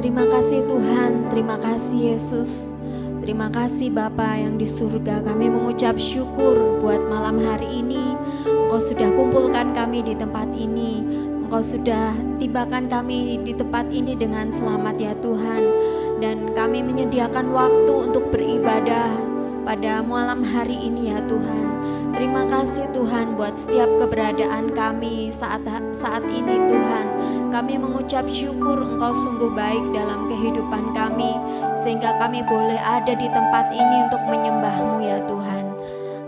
Terima kasih Tuhan, terima kasih Yesus. Terima kasih Bapa yang di surga. Kami mengucap syukur buat malam hari ini. Engkau sudah kumpulkan kami di tempat ini. Engkau sudah tibakan kami di tempat ini dengan selamat ya Tuhan. Dan kami menyediakan waktu untuk beribadah pada malam hari ini ya Tuhan. Terima kasih Tuhan buat setiap keberadaan kami saat ini Tuhan. Kami mengucap syukur Engkau sungguh baik dalam kehidupan kami, sehingga kami boleh ada di tempat ini untuk menyembah-Mu ya Tuhan.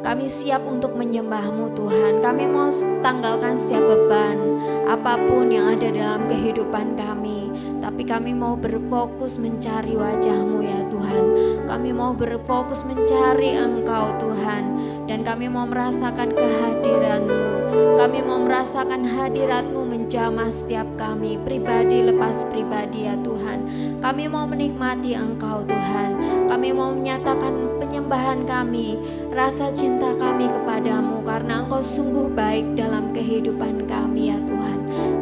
Kami siap untuk menyembah-Mu Tuhan. Kami mau tanggalkan setiap beban apapun yang ada dalam kehidupan kami, tapi kami mau berfokus mencari wajah-Mu ya Tuhan. Kami mau berfokus mencari Engkau Tuhan, dan kami mau merasakan kehadiran-Mu. Kami mau merasakan hadirat-Mu menjamah setiap kami, pribadi lepas pribadi ya Tuhan. Kami mau menikmati Engkau Tuhan. Kami mau menyatakan penyembahan kami, rasa cinta kami kepadamu, karena Engkau sungguh baik dalam kehidupan kami ya Tuhan.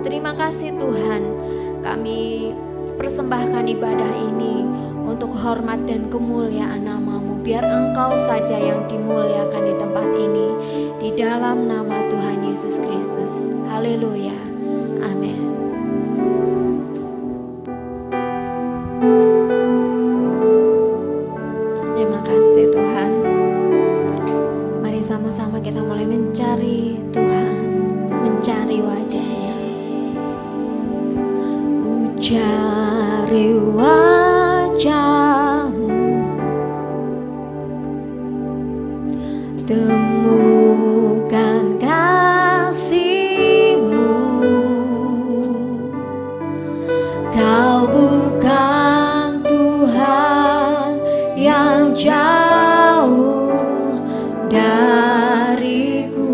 Terima kasih Tuhan. Kami persembahkan ibadah ini untuk hormat dan kemuliaan nama-Mu. Biar Engkau saja yang dimuliakan di tempat ini, di dalam nama Tuhan Yesus Kristus. Haleluya. Amin. Terima kasih Tuhan. Mari sama-sama kita mulai mencari Tuhan, mencari wajah-Nya. Cari wajah-Mu, temukan kasih-Mu. Kau bukan Tuhan yang jauh dariku.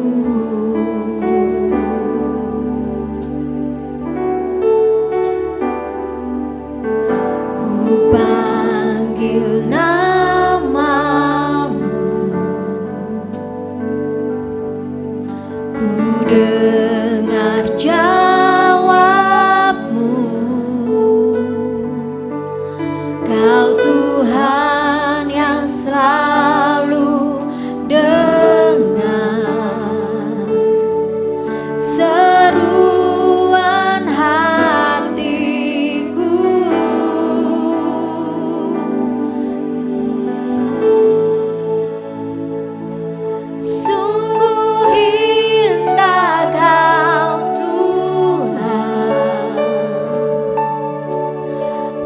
Ku panggil nama-Mu, ku dengar jawab-Mu. Kau Tuhan yang selalu dengar seruan hatiku. Sungguh indah Kau Tuhan,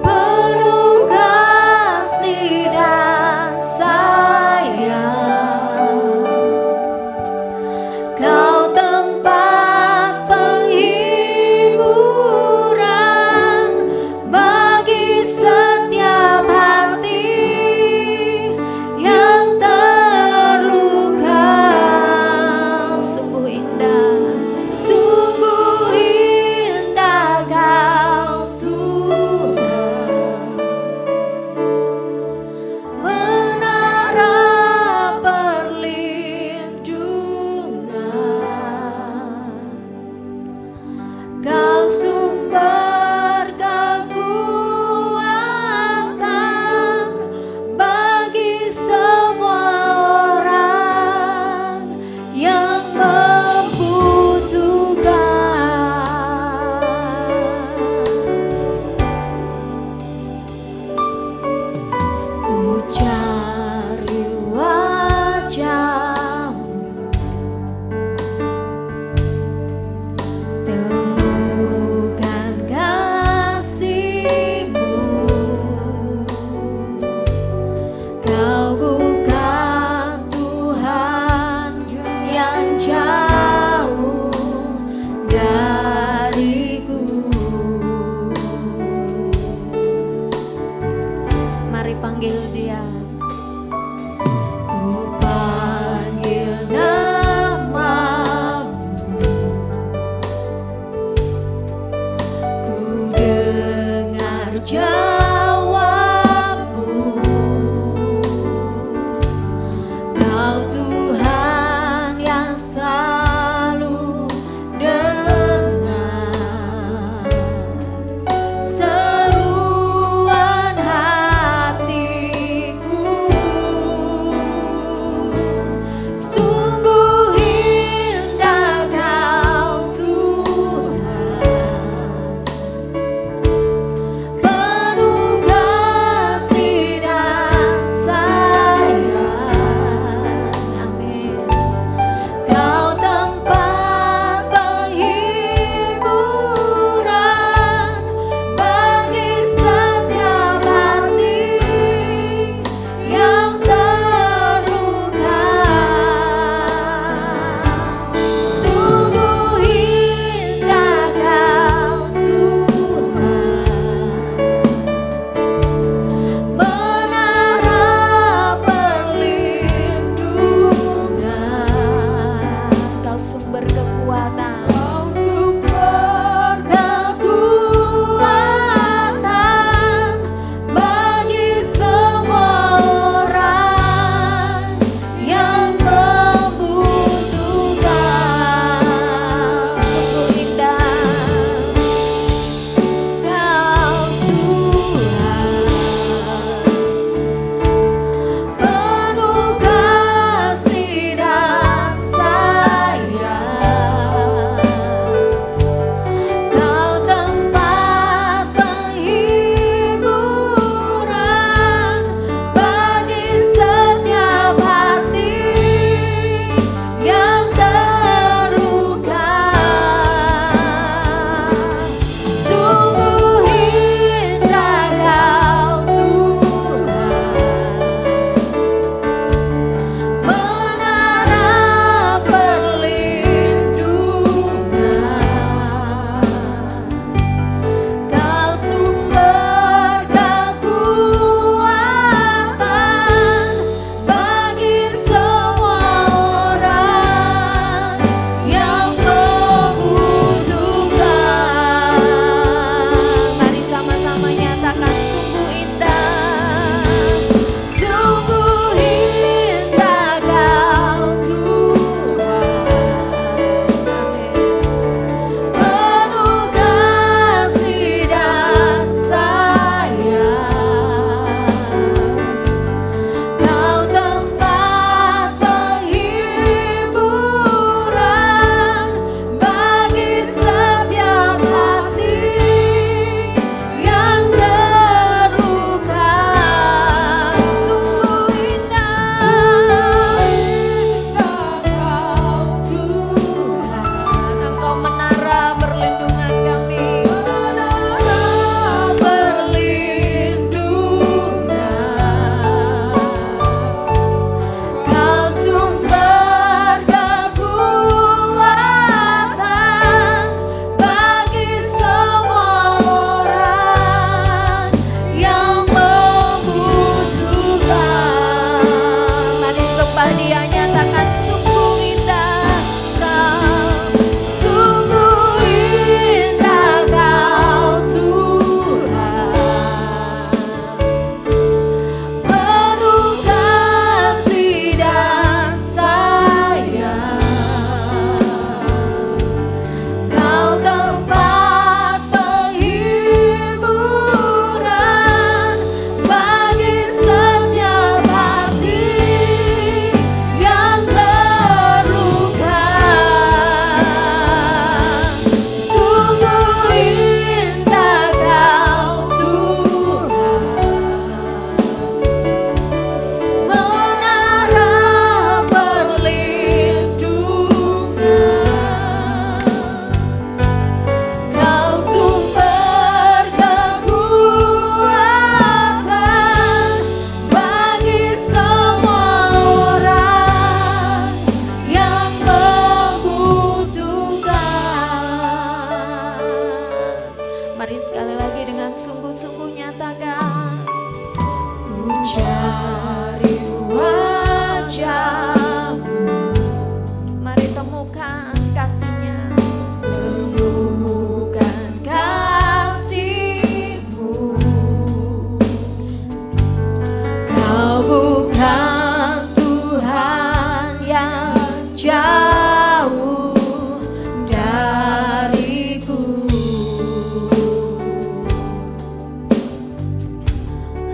penuh kasih dan sayang. Kau tempat penghiburan bagi setiap hati yang terluka. Sungguh indah Kau Tuhan, menara perlindungan. Kau sumber kekuatan bagi semua orang yang membutuhkan. Ku cari wajah-Mu, temukan kasih-Mu. Kau bukan Tuhan yang jauh dariku. Mari panggil Dia. Ku panggil nama-Mu, ku dengar jawab-Mu. Kau Tuhan yang selalu dengar seru Mari sekali lagi dengan sungguh-sungguh nyatakan, ku cari wajah-Mu. Mari temukan kasih-Nya, temukan kasih-Mu. Kau bukan Tuhan yang jauh dariku.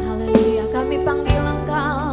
Haleluya, kami panggil Engkau.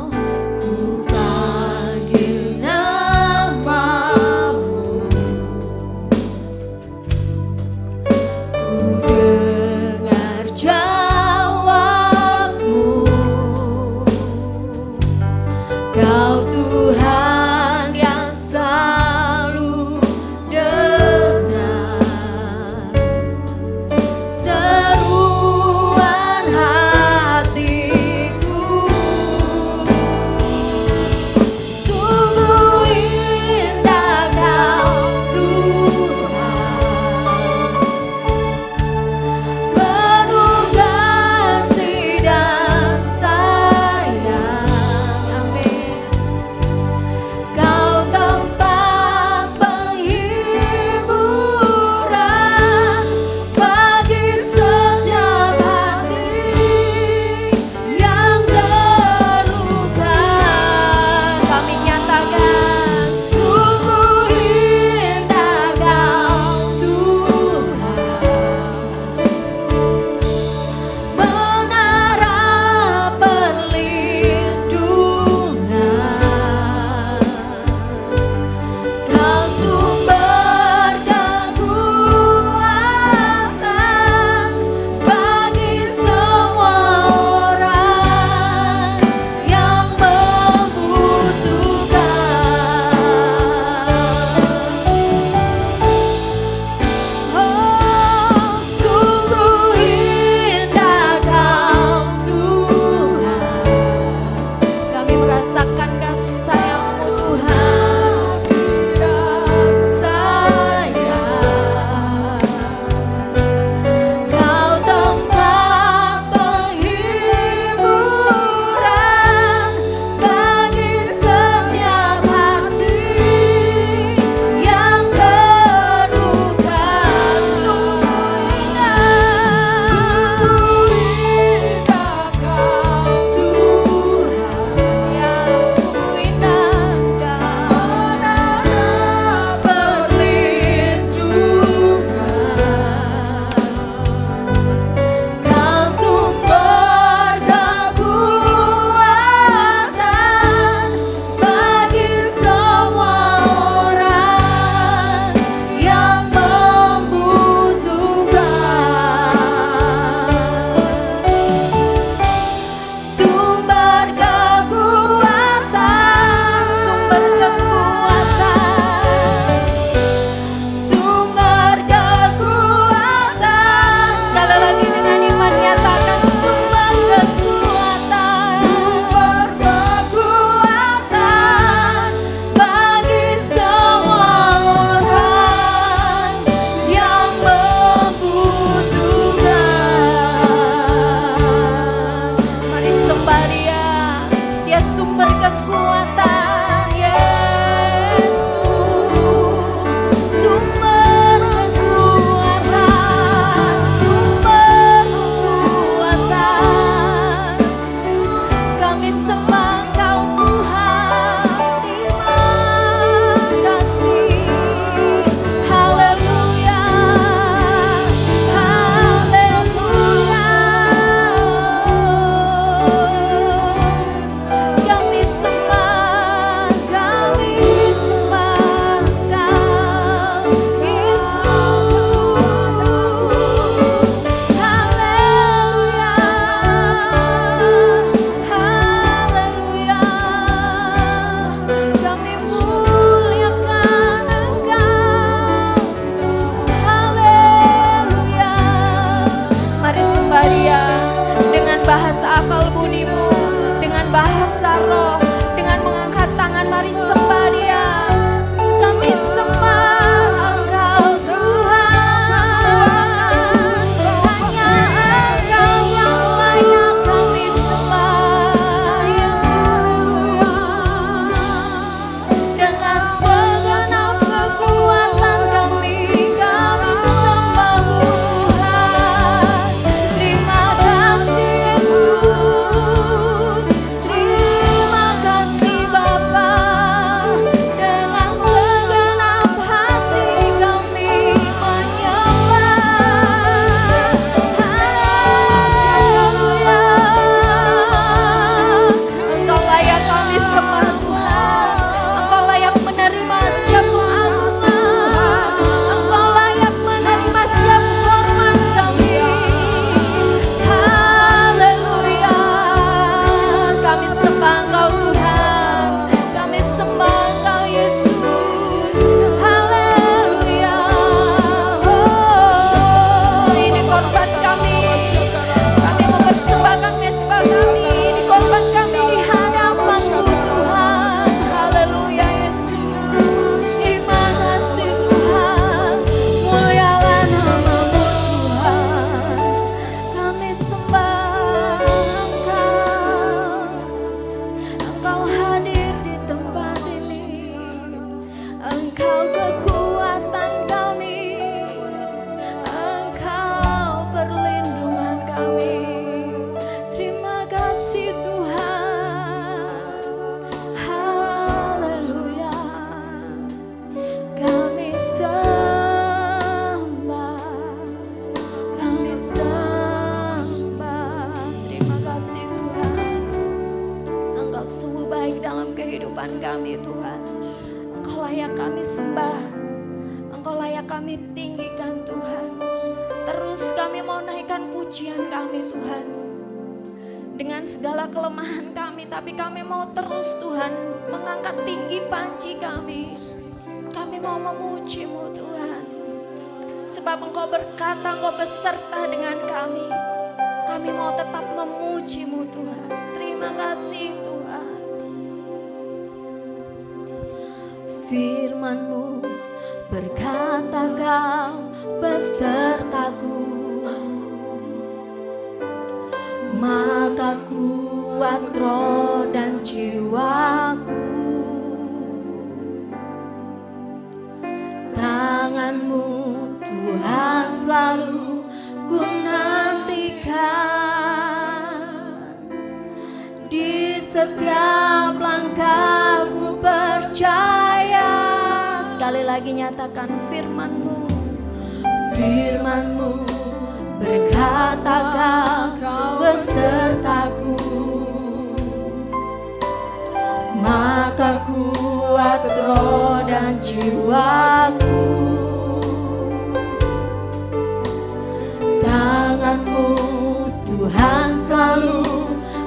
kehidupan kami Tuhan. Engkau layak kami sembah, Engkau layak kami tinggikan Tuhan. Terus kami mau naikkan pujian kami Tuhan. Dengan segala kelemahan kami, tapi kami mau terus Tuhan mengangkat tinggi panji kami. Kami mau memuji-Mu Tuhan. Sebab Engkau berkata Engkau beserta dengan kami. Kami mau tetap memuji-Mu Tuhan. Terima kasih Tuhan. Firman-Mu berkata Kau besertaku, maka kuat roh dan jiwaku. Tangan-Mu Tuhan selalu ku nantikan. Di setiap langkah ku percaya. Sekali lagi nyatakan firman-Mu. Firman-Mu berkata Kau besertaku, maka kuat roh dan jiwaku. Tangan-Mu Tuhan selalu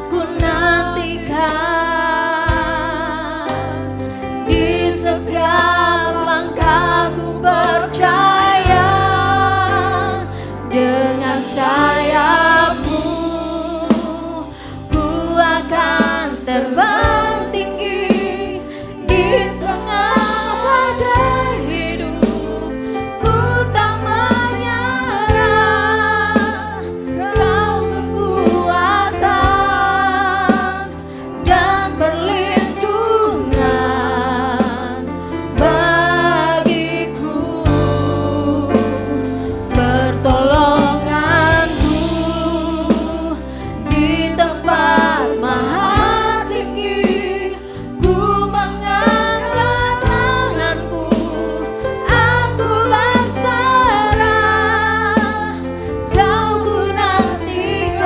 ku nantikan. Di setiap langkah ku percaya. Dengan sayap-Mu ku akan terbang tinggi. Di tengah badai hidup ku tak menyerah. Kau kekuatan dan perlindungan bagiku. Pertolongan-Mu di tempat maha tinggi. Ku mengangkat tanganku, aku berserah. Kau ku nantikan,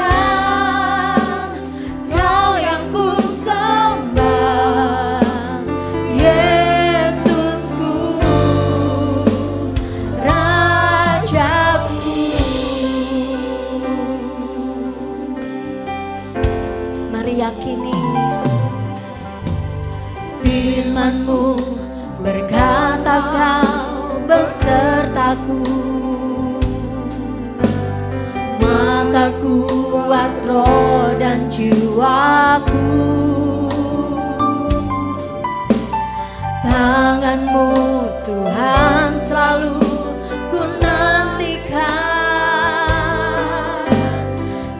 Kau yang ku sembah. Yesusku, Rajaku. Mari yakini firman-Mu berkata Kau besertaku, maka kuat roh dan jiwaku. Tangan-Mu Tuhan selalu ku nantikan.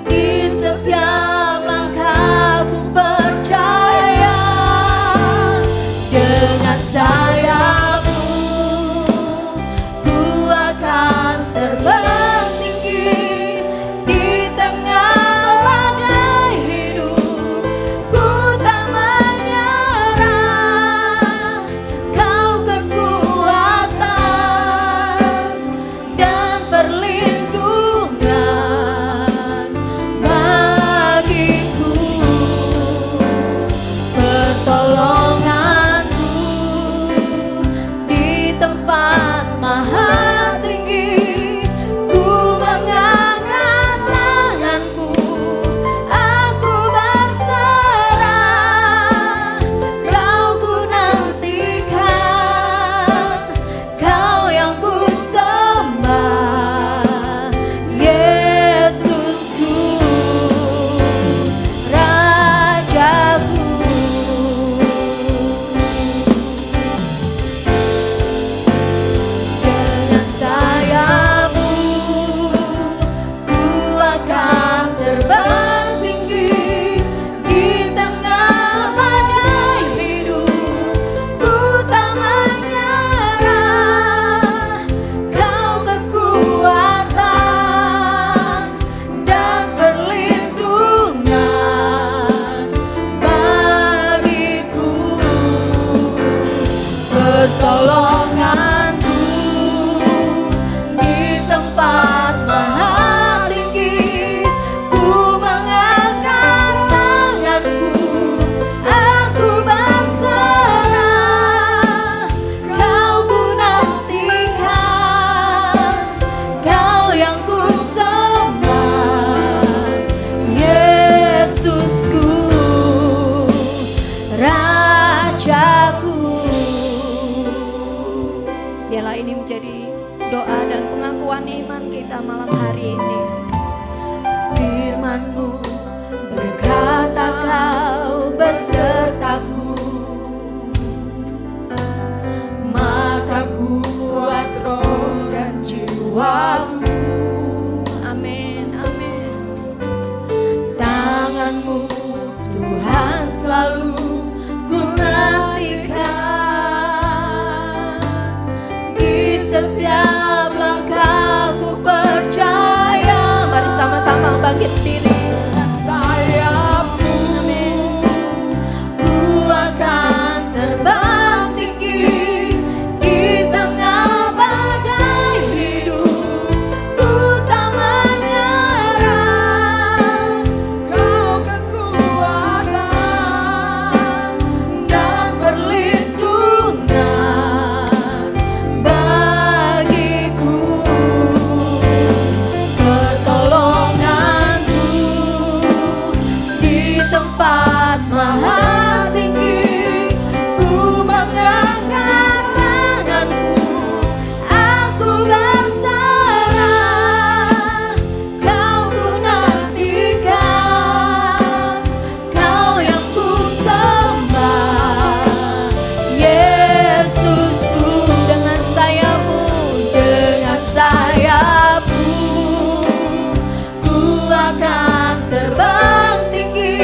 Di setiap langkah ku percaya. Dengan sayap-Mu ku akan terbang tinggi. Di tengah badai hidup ku tak menyerah. Kau kekuatan kita malam hari ini. Firman-Mu berkata Kau besertaku, maka kuat roh dan jiwaku. Amin, amin. Tangan-Mu Tuhan selalu ku nantikan, di setiap langkah ku percaya. Mari sama-sama bangkit diri. Ku akan terbang tinggi di tengah badai hidup. Ku tak menyerah. Kau kekuatan dan perlindungan bagiku, pertolonganku di tempat maha tinggi. Ku mengangkat tanganku, aku berserah. Kau ku nantikan, Kau yang ku sembah. Yesusku, dengan sayap-Mu, dengan sayap-Mu ku akan terbang tinggi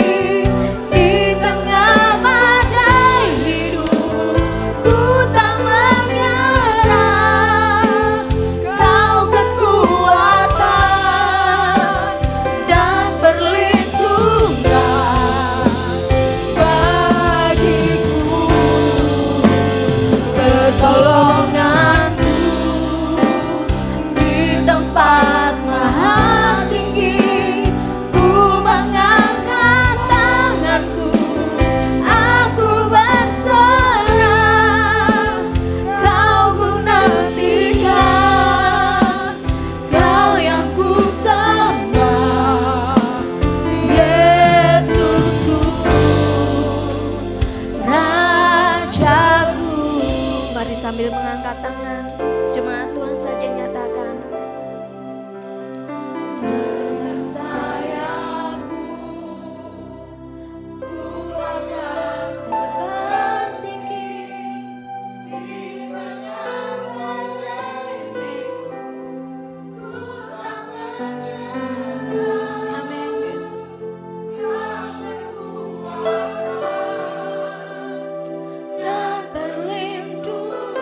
di tengah badai hidup. Ku tak menyerah. Kau kekuatan dan perlindungan bagiku, pertolonganku di tempat maha tinggi. Ku mengangkat tanganku, aku berserah. Kau ku nantikan, Kau yang ku sembah. Yesusku, Rajaku. Mari sambil mengangkat tangan, jemaat Tuhan saja nyatakan. Dengan sayap-Mu ku akan terbang tinggi di tengah badai hidup. Ku tak menyerah. Amin, Yesus. Dan perlindungan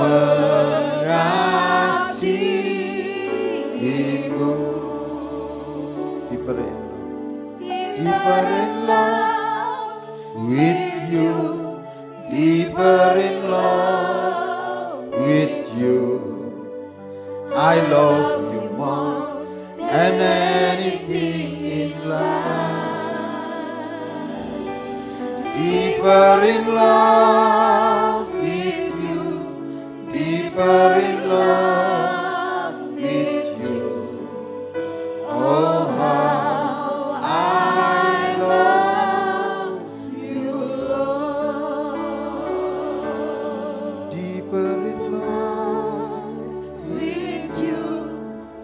mengasihimu. Deeper in love with you, deeper in love with you. I love you more than anything in life. Deeper in love with you, deeper in love with you. Oh, how I love you, Lord. Deeper in love with you,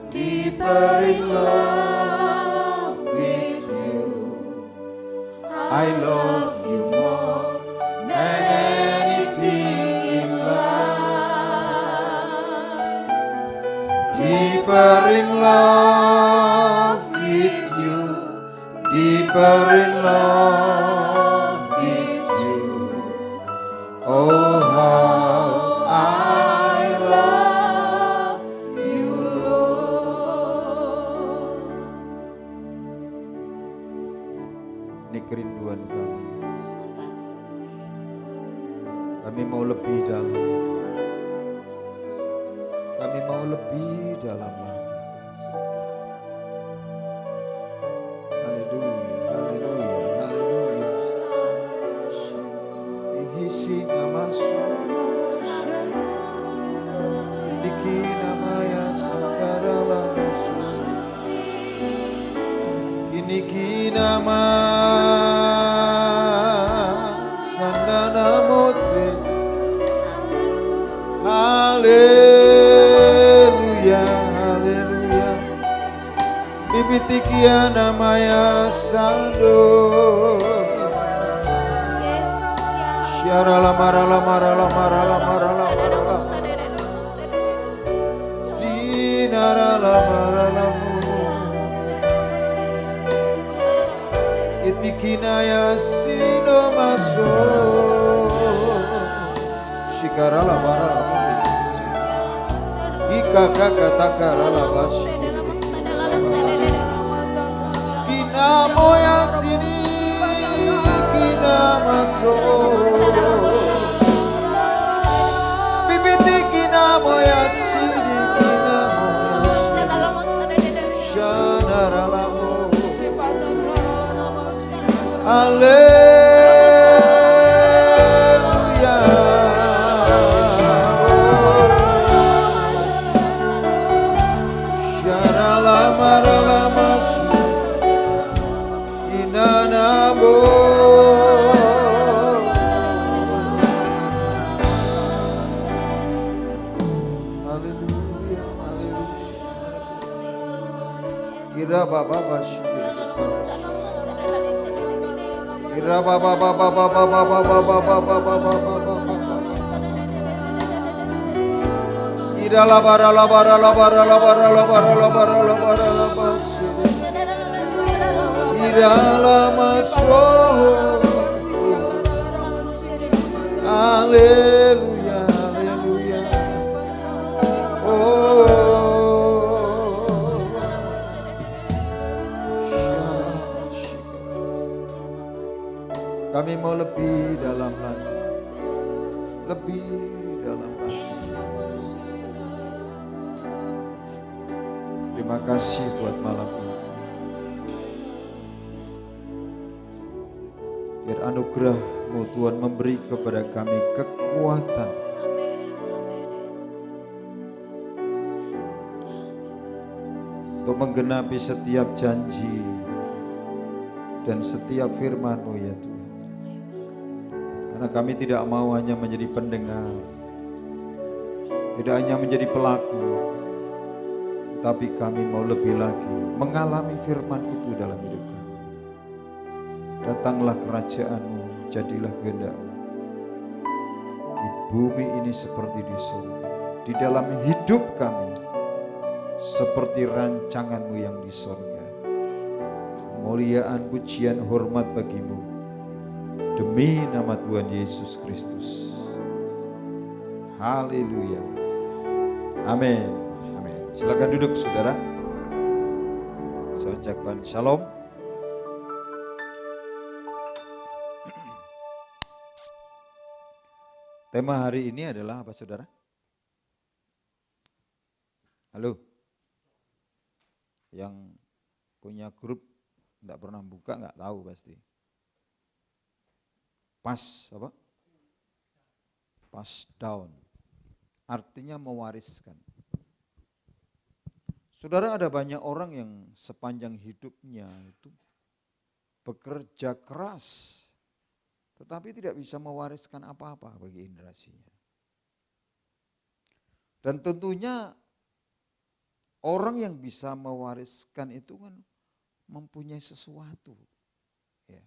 deeper in love with you. I love you more than anything in life. Deeper in love with you, deeper in love with you. Oh, how I love you, Lord. Ini kerinduan kami. Kami mau lebih dalam. Kami mau lebih dalam lagi. Haleluya, haleluya, haleluya. Ihisi nama Diki namanya Sakarala Iniki nama Sandana Moses. Haleluya, haleluya. Bibitikia namanya Sando. Syarala marala marala marala marala marala. Sinarala marala. Itikinaya sino maso. Shikarala marala. Ika kaka takarala bashi. Kinamo ya sini kinamaso. Bibiti kinamo ya sini kinamo. Shanaralamo. Haleluya. Ira baba bashi. Ira baba baba baba baba baba baba. Ira la bara la bara la bara la bara la bara la bara la bara la bashi. Ira la maso. Haleluya, haleluya. Oh. Kami mau lebih dalam lagi. Lebih dalam lagi. Terima kasih buat malam ini. Biar anugerah-Mu Tuhan memberi kepada kami kekuatan untuk menggenapi setiap janji dan setiap firman-Mu ya Tuhan. Karena kami tidak mau hanya menjadi pendengar, tidak hanya menjadi pelaku, tapi kami mau lebih lagi mengalami firman itu dalam hidup kami. Datanglah kerajaan-Mu, jadilah kehendak-Mu di bumi ini seperti di surga, di dalam hidup kami seperti rancangan-Mu yang di surga. Kemuliaan, pujian, hormat bagi-Mu demi nama Tuhan Yesus Kristus. Haleluya. Amin. Amin. Silakan duduk saudara. Saya ucapkan shalom. Tema hari ini adalah apa saudara? Halo? Yang punya grup enggak pernah buka enggak tahu pasti. Pass apa? Pass down. Artinya mewariskan. Saudara, ada banyak orang yang sepanjang hidupnya itu bekerja keras, tetapi tidak bisa mewariskan apa-apa bagi generasinya. Dan tentunya orang yang bisa mewariskan itu kan mempunyai sesuatu. Ya.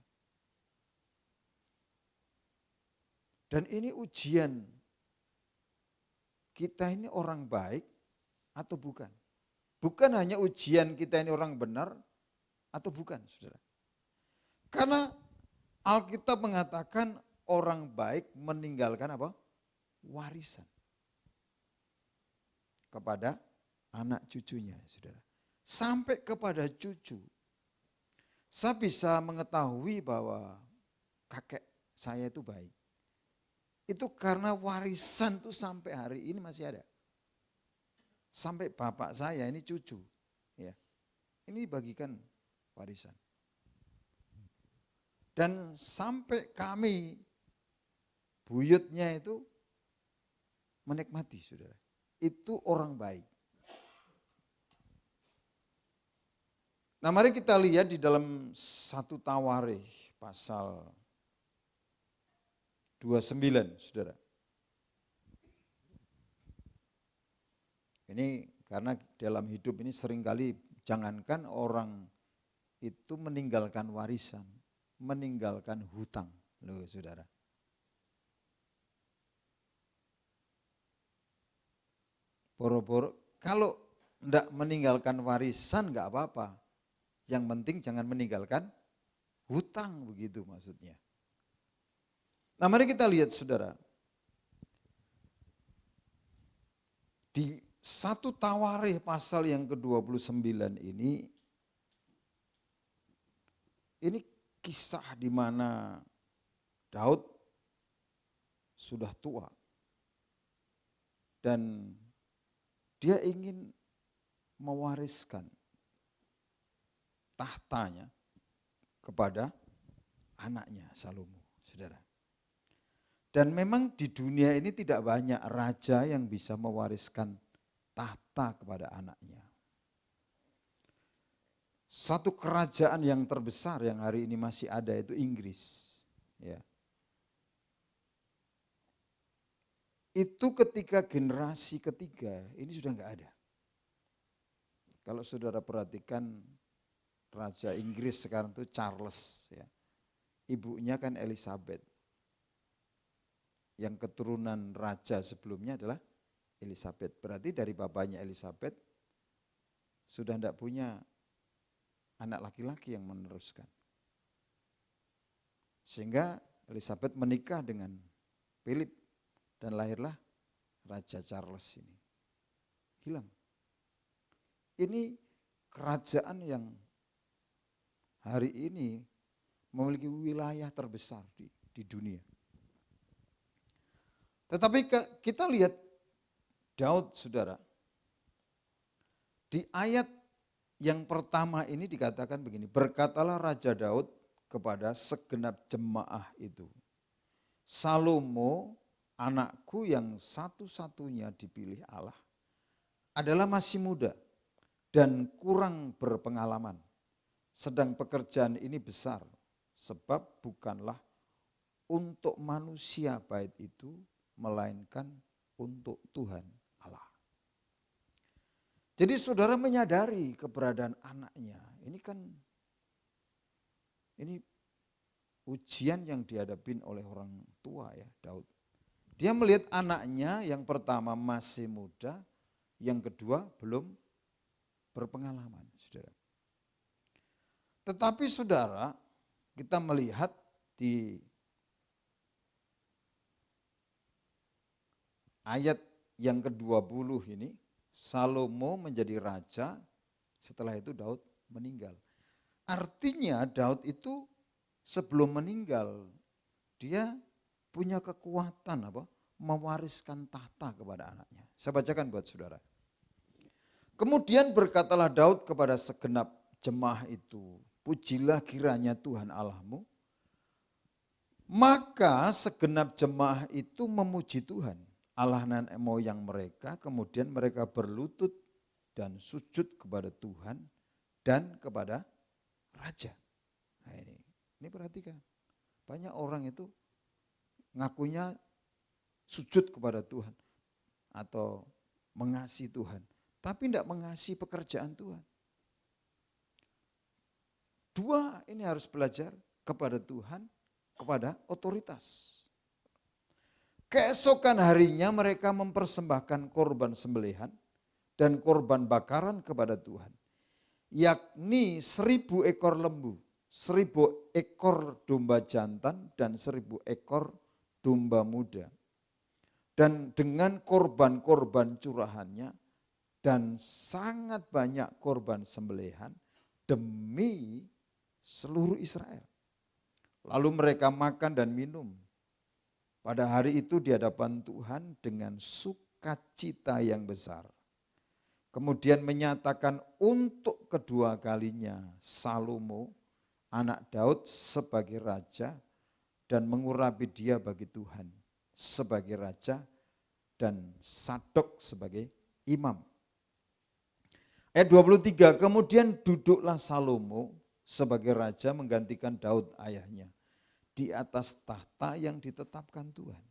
Dan ini ujian, kita ini orang baik atau bukan. Bukan hanya ujian kita ini orang benar atau bukan, saudara. Karena Alkitab mengatakan orang baik meninggalkan apa? Warisan kepada anak cucunya, saudara. Sampai kepada cucu. Saya bisa mengetahui bahwa kakek saya itu baik. Itu karena warisan itu sampai hari ini masih ada. Sampai bapak saya ini cucu, ya, ini dibagikan warisan. Dan sampai kami buyutnya itu menikmati, saudara. Itu orang baik. Nah, mari kita lihat di dalam 1 Tawarikh pasal 29, saudara. Ini karena dalam hidup ini seringkali jangankan orang itu meninggalkan warisan, meninggalkan hutang, loh saudara. Boro-boro, kalau tidak meninggalkan warisan enggak apa-apa, yang penting jangan meninggalkan hutang, begitu maksudnya. Nah, mari kita lihat saudara, di 1 Tawarikh pasal yang ke-29 ini kisah di mana Daud sudah tua dan dia ingin mewariskan tahtanya kepada anaknya Salomo, saudara. Dan memang di dunia ini tidak banyak raja yang bisa mewariskan tahta kepada anaknya. Satu kerajaan yang terbesar yang hari ini masih ada itu Inggris. Ya. Itu ketika generasi ketiga ini sudah enggak ada. Kalau saudara perhatikan Raja Inggris sekarang itu Charles. Ya. Ibunya kan Elizabeth. Yang keturunan raja sebelumnya adalah Elizabeth. Berarti dari bapaknya Elizabeth sudah tidak punya anak laki-laki yang meneruskan. Sehingga Elizabeth menikah dengan Philip dan lahirlah Raja Charles ini. Hilang. Ini kerajaan yang hari ini memiliki wilayah terbesar di dunia. Tetapi kita lihat Daud, saudara, di ayat yang pertama ini dikatakan begini, berkatalah Raja Daud kepada segenap jemaah itu, Salomo anakku yang satu-satunya dipilih Allah adalah masih muda dan kurang berpengalaman, sedang pekerjaan ini besar, sebab bukanlah untuk manusia bait itu, melainkan untuk Tuhan Allah. Jadi saudara menyadari keberadaan anaknya. Ini ujian yang dihadapin oleh orang tua ya, Daud. Dia melihat anaknya yang pertama masih muda, yang kedua belum berpengalaman, saudara. Tetapi saudara, kita melihat di ayat yang ke-20 ini, Salomo menjadi raja, setelah itu Daud meninggal. Artinya Daud itu sebelum meninggal, dia punya kekuatan mewariskan tahta kepada anaknya. Saya bacakan buat saudara. Kemudian berkatalah Daud kepada segenap jemaah itu, pujilah kiranya Tuhan Allahmu. Maka segenap jemaah itu memuji Tuhan, Allah nenek moyang mereka, kemudian mereka berlutut dan sujud kepada Tuhan dan kepada raja. Nah ini perhatikan, banyak orang itu ngakunya sujud kepada Tuhan atau mengasihi Tuhan, tapi tidak mengasihi pekerjaan Tuhan. Dua ini harus belajar kepada Tuhan, kepada otoritas. Keesokan harinya mereka mempersembahkan korban sembelihan dan korban bakaran kepada Tuhan, yakni 1.000 ekor lembu, 1.000 ekor domba jantan dan 1.000 ekor domba muda. Dan dengan korban-korban curahannya dan sangat banyak korban sembelihan demi seluruh Israel. Lalu mereka makan dan minum pada hari itu di hadapan Tuhan dengan sukacita yang besar. Kemudian menyatakan untuk kedua kalinya Salomo, anak Daud sebagai raja dan mengurapi dia bagi Tuhan sebagai raja dan Sadok sebagai imam. Ayat 23, kemudian duduklah Salomo sebagai raja menggantikan Daud ayahnya di atas tahta yang ditetapkan Tuhan.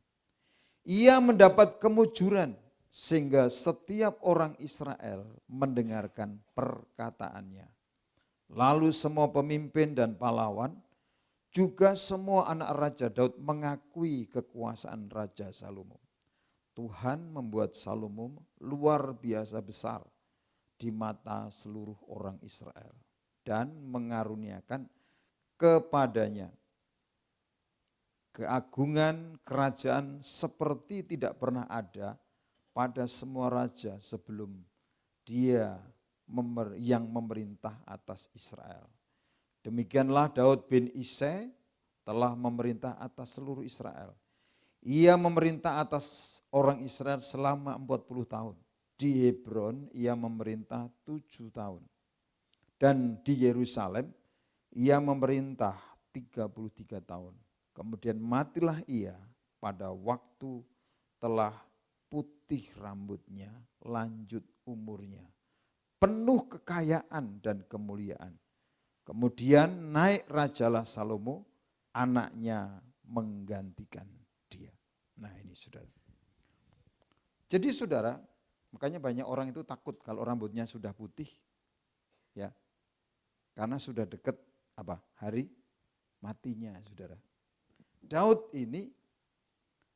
Ia mendapat kemujuran sehingga setiap orang Israel mendengarkan perkataannya. Lalu semua pemimpin dan pahlawan, juga semua anak Raja Daud mengakui kekuasaan Raja Salomo. Tuhan membuat Salomo luar biasa besar di mata seluruh orang Israel dan mengaruniakan kepadanya keagungan kerajaan seperti tidak pernah ada pada semua raja sebelum dia yang memerintah atas Israel. Demikianlah Daud bin Isai telah memerintah atas seluruh Israel. Ia memerintah atas orang Israel selama 40 tahun. Di Hebron ia memerintah 7 tahun. Dan di Yerusalem ia memerintah 33 tahun. Kemudian matilah ia pada waktu telah putih rambutnya, lanjut umurnya, penuh kekayaan dan kemuliaan. Kemudian naik rajalah Salomo, anaknya menggantikan dia. Nah ini saudara. Jadi saudara, makanya banyak orang itu takut kalau rambutnya sudah putih, ya, karena sudah dekat hari matinya saudara. Daud ini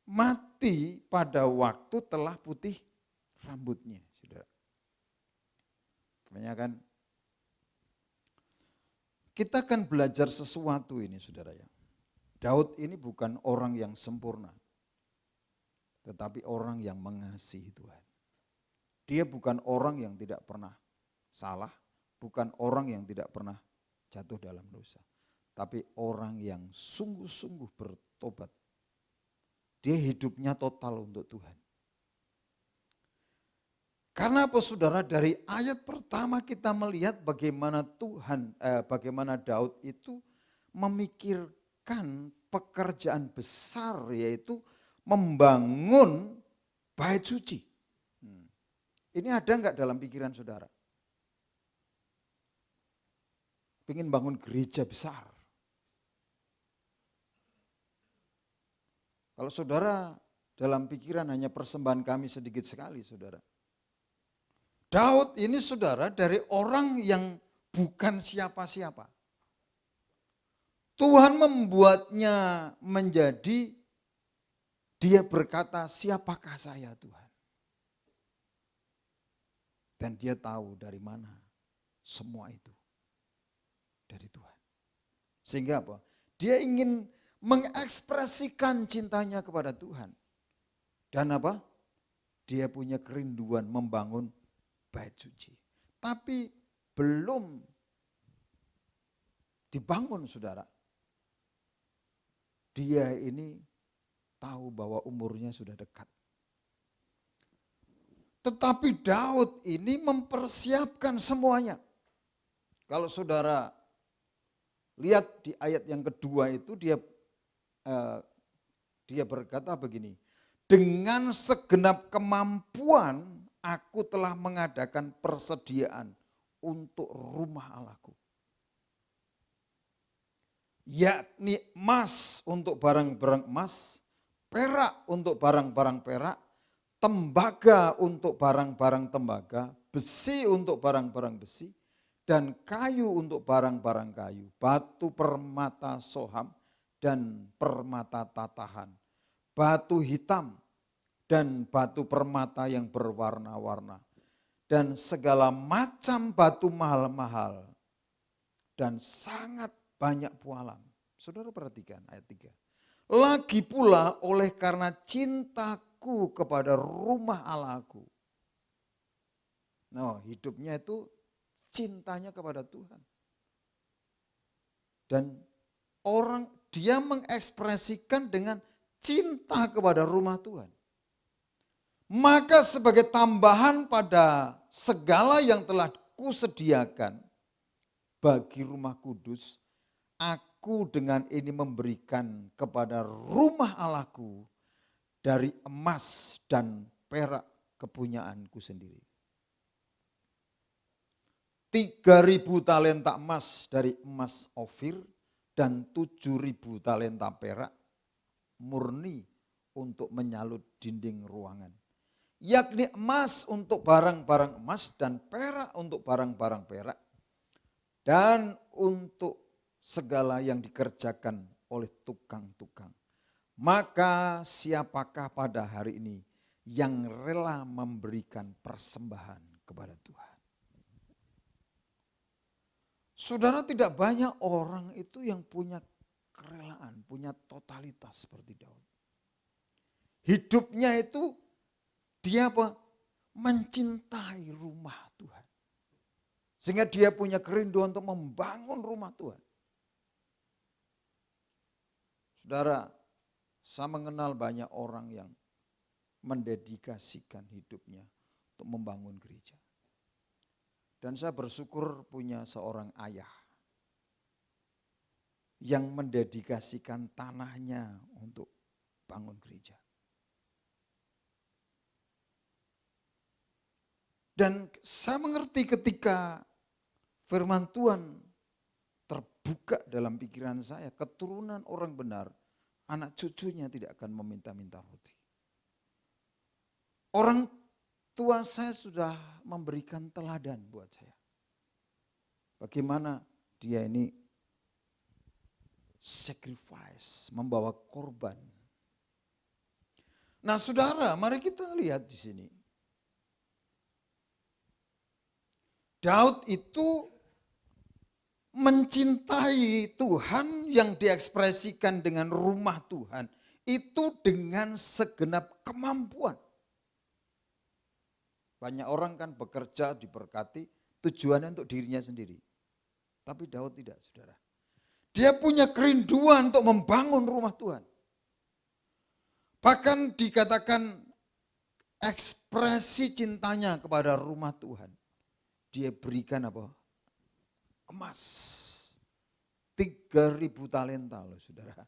mati pada waktu telah putih rambutnya saudara. Makanya kan kita akan belajar sesuatu ini saudara ya. Daud ini bukan orang yang sempurna, tetapi orang yang mengasihi Tuhan. Dia bukan orang yang tidak pernah salah, bukan orang yang tidak pernah jatuh dalam dosa, tapi orang yang sungguh-sungguh bertobat. Dia hidupnya total untuk Tuhan. Karena apa saudara, dari ayat pertama kita melihat bagaimana bagaimana Daud itu memikirkan pekerjaan besar, yaitu membangun bait suci. Ini ada enggak dalam pikiran saudara? Pengen bangun gereja besar. Kalau saudara dalam pikiran hanya persembahan kami sedikit sekali saudara. Daud ini saudara dari orang yang bukan siapa-siapa. Tuhan membuatnya menjadi, dia berkata, siapakah saya Tuhan? Dan dia tahu dari mana semua itu. Dari Tuhan. Sehingga apa? Dia ingin mengekspresikan cintanya kepada Tuhan. Dan apa? dia punya kerinduan membangun bait suci. Tapi belum dibangun, saudara. Dia ini tahu bahwa umurnya sudah dekat. Tetapi Daud ini mempersiapkan semuanya. Kalau saudara lihat di ayat yang kedua itu dia berkata begini, dengan segenap kemampuan aku telah mengadakan persediaan untuk rumah Allahku. Yakni emas untuk barang-barang emas, perak untuk barang-barang perak, tembaga untuk barang-barang tembaga, besi untuk barang-barang besi, dan kayu untuk barang-barang kayu, batu permata soham dan permata tatahan, batu hitam dan batu permata yang berwarna-warna, dan segala macam batu mahal-mahal, dan sangat banyak pualam. Saudara perhatikan ayat 3. Lagi pula oleh karena cintaku kepada rumah Allahku. Nah, hidupnya itu cintanya kepada Tuhan. Dan dia mengekspresikan dengan cinta kepada rumah Tuhan. Maka sebagai tambahan pada segala yang telah kusediakan bagi rumah kudus, aku dengan ini memberikan kepada rumah Allahku dari emas dan perak kepunyaanku sendiri. 3.000 talenta emas dari emas Ofir dan 7.000 talenta perak murni untuk menyalut dinding ruangan. Yakni emas untuk barang-barang emas dan perak untuk barang-barang perak dan untuk segala yang dikerjakan oleh tukang-tukang. Maka siapakah pada hari ini yang rela memberikan persembahan kepada Tuhan? Saudara, tidak banyak orang itu yang punya kerelaan, punya totalitas seperti Daud. Hidupnya itu dia apa? Mencintai rumah Tuhan. Sehingga dia punya kerinduan untuk membangun rumah Tuhan. Saudara, saya mengenal banyak orang yang mendedikasikan hidupnya untuk membangun gereja. Dan saya bersyukur punya seorang ayah yang mendedikasikan tanahnya untuk bangun gereja. Dan saya mengerti ketika firman Tuhan terbuka dalam pikiran saya, keturunan orang benar, anak cucunya tidak akan meminta-minta roti. Orang tua saya sudah memberikan teladan buat saya. Bagaimana dia ini sacrifice, membawa korban. Nah, saudara, mari kita lihat di sini. Daud itu mencintai Tuhan yang diekspresikan dengan rumah Tuhan itu dengan segenap kemampuan. Banyak orang kan bekerja diberkati tujuannya untuk dirinya sendiri. Tapi Daud tidak, saudara. Dia punya kerinduan untuk membangun rumah Tuhan. Bahkan dikatakan ekspresi cintanya kepada rumah Tuhan. Dia berikan apa? Emas. 3.000 talenta loh, saudara.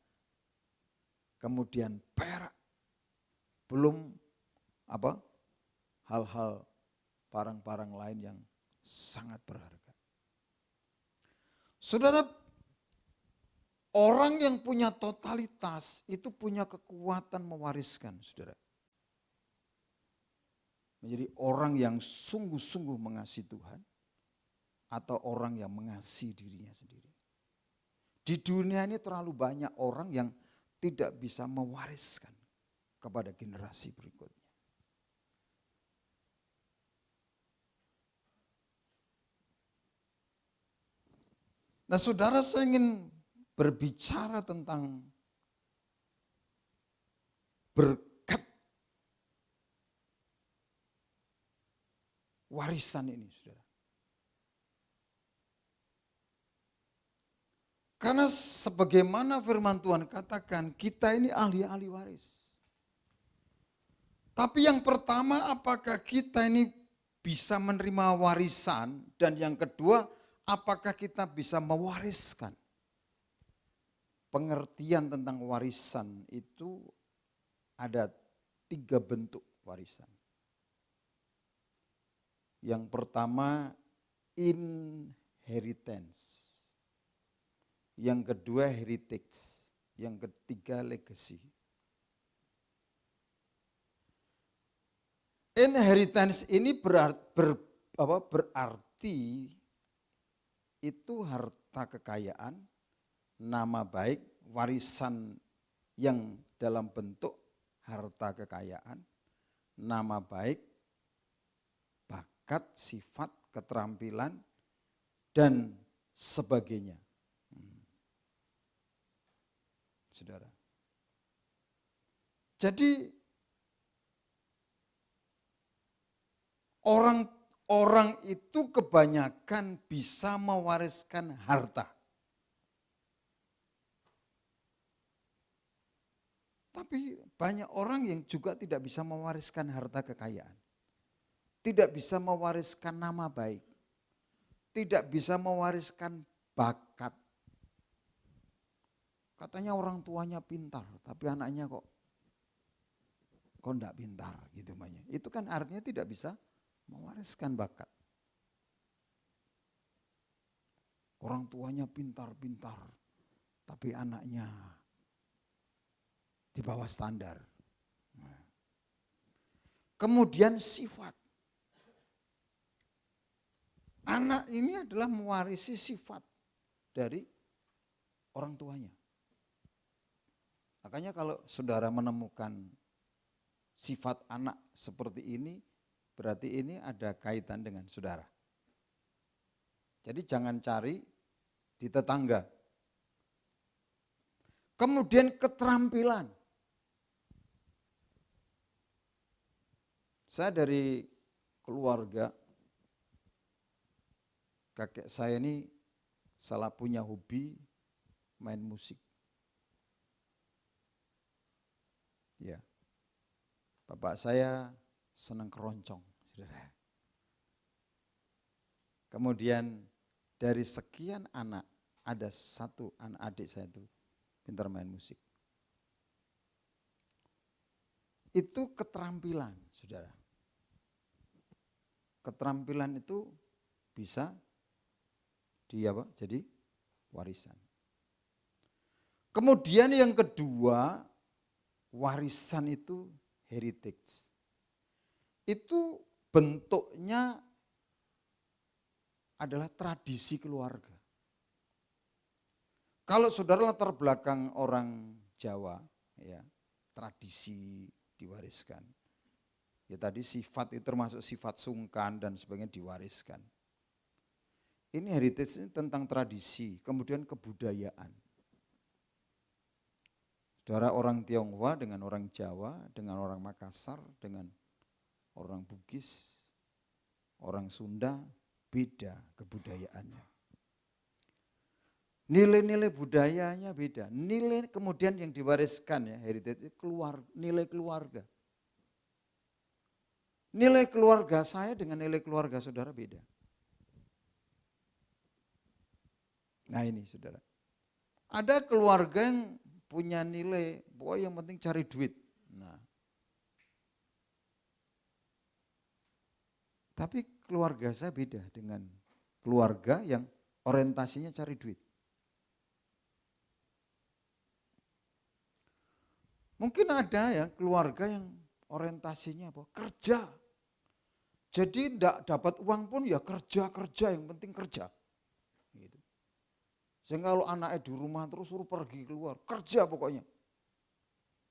Kemudian perak. Belum apa? Hal-hal barang-barang lain yang sangat berharga. Saudara, orang yang punya totalitas itu punya kekuatan mewariskan, saudara. Menjadi orang yang sungguh-sungguh mengasihi Tuhan atau orang yang mengasihi dirinya sendiri. Di dunia ini terlalu banyak orang yang tidak bisa mewariskan kepada generasi berikutnya. Nah, saudara, saya ingin berbicara tentang berkat warisan ini, saudara. Karena sebagaimana firman Tuhan katakan, kita ini ahli-ahli waris. Tapi yang pertama, apakah kita ini bisa menerima warisan, dan yang kedua, apakah kita bisa mewariskan? Pengertian tentang warisan itu ada 3 bentuk warisan. Yang pertama, inheritance. Yang kedua, heritage. Yang ketiga, legacy. Inheritance ini berarti itu harta kekayaan, nama baik, warisan yang dalam bentuk harta kekayaan, nama baik, bakat, sifat, keterampilan, dan sebagainya. Saudara. Jadi orang itu kebanyakan bisa mewariskan harta. Tapi banyak orang yang juga tidak bisa mewariskan harta kekayaan. Tidak bisa mewariskan nama baik. Tidak bisa mewariskan bakat. Katanya orang tuanya pintar, tapi anaknya kok enggak pintar gitu namanya. Itu kan artinya tidak bisa mewariskan bakat. Orang tuanya pintar-pintar, tapi anaknya di bawah standar. Kemudian sifat. Anak ini adalah mewarisi sifat dari orang tuanya. Makanya kalau saudara menemukan sifat anak seperti ini, berarti ini ada kaitan dengan saudara. Jadi jangan cari di tetangga. Kemudian keterampilan. Saya dari keluarga, kakek saya ini salah punya hobi main musik. Ya, bapak saya senang keroncong, saudara. Kemudian dari sekian anak, ada satu anak adik saya itu pintar main musik. Itu keterampilan, saudara. Keterampilan itu bisa jadi warisan. Kemudian yang kedua, warisan itu heritage. Itu bentuknya adalah tradisi keluarga. Kalau saudara latar belakang orang Jawa, ya, tradisi diwariskan. Ya tadi sifat itu termasuk sifat sungkan dan sebagainya diwariskan. Ini heritage ini tentang tradisi, kemudian kebudayaan. Saudara, orang Tionghoa dengan orang Jawa, dengan orang Makassar, dengan orang Bugis, orang Sunda, beda kebudayaannya. Nilai-nilai budayanya beda. Nilai kemudian yang diwariskan ya, heritage nilai keluarga. Nilai keluarga saya dengan nilai keluarga saudara beda. Nah ini saudara. Ada keluarga yang punya nilai, pokoknya yang penting cari duit. Nah, tapi keluarga saya beda dengan keluarga yang orientasinya cari duit. Mungkin ada ya keluarga yang orientasinya apa? Kerja. Jadi tidak dapat uang pun ya kerja, yang penting kerja. Gitu. Sehingga kalau anaknya di rumah terus suruh pergi keluar, kerja pokoknya.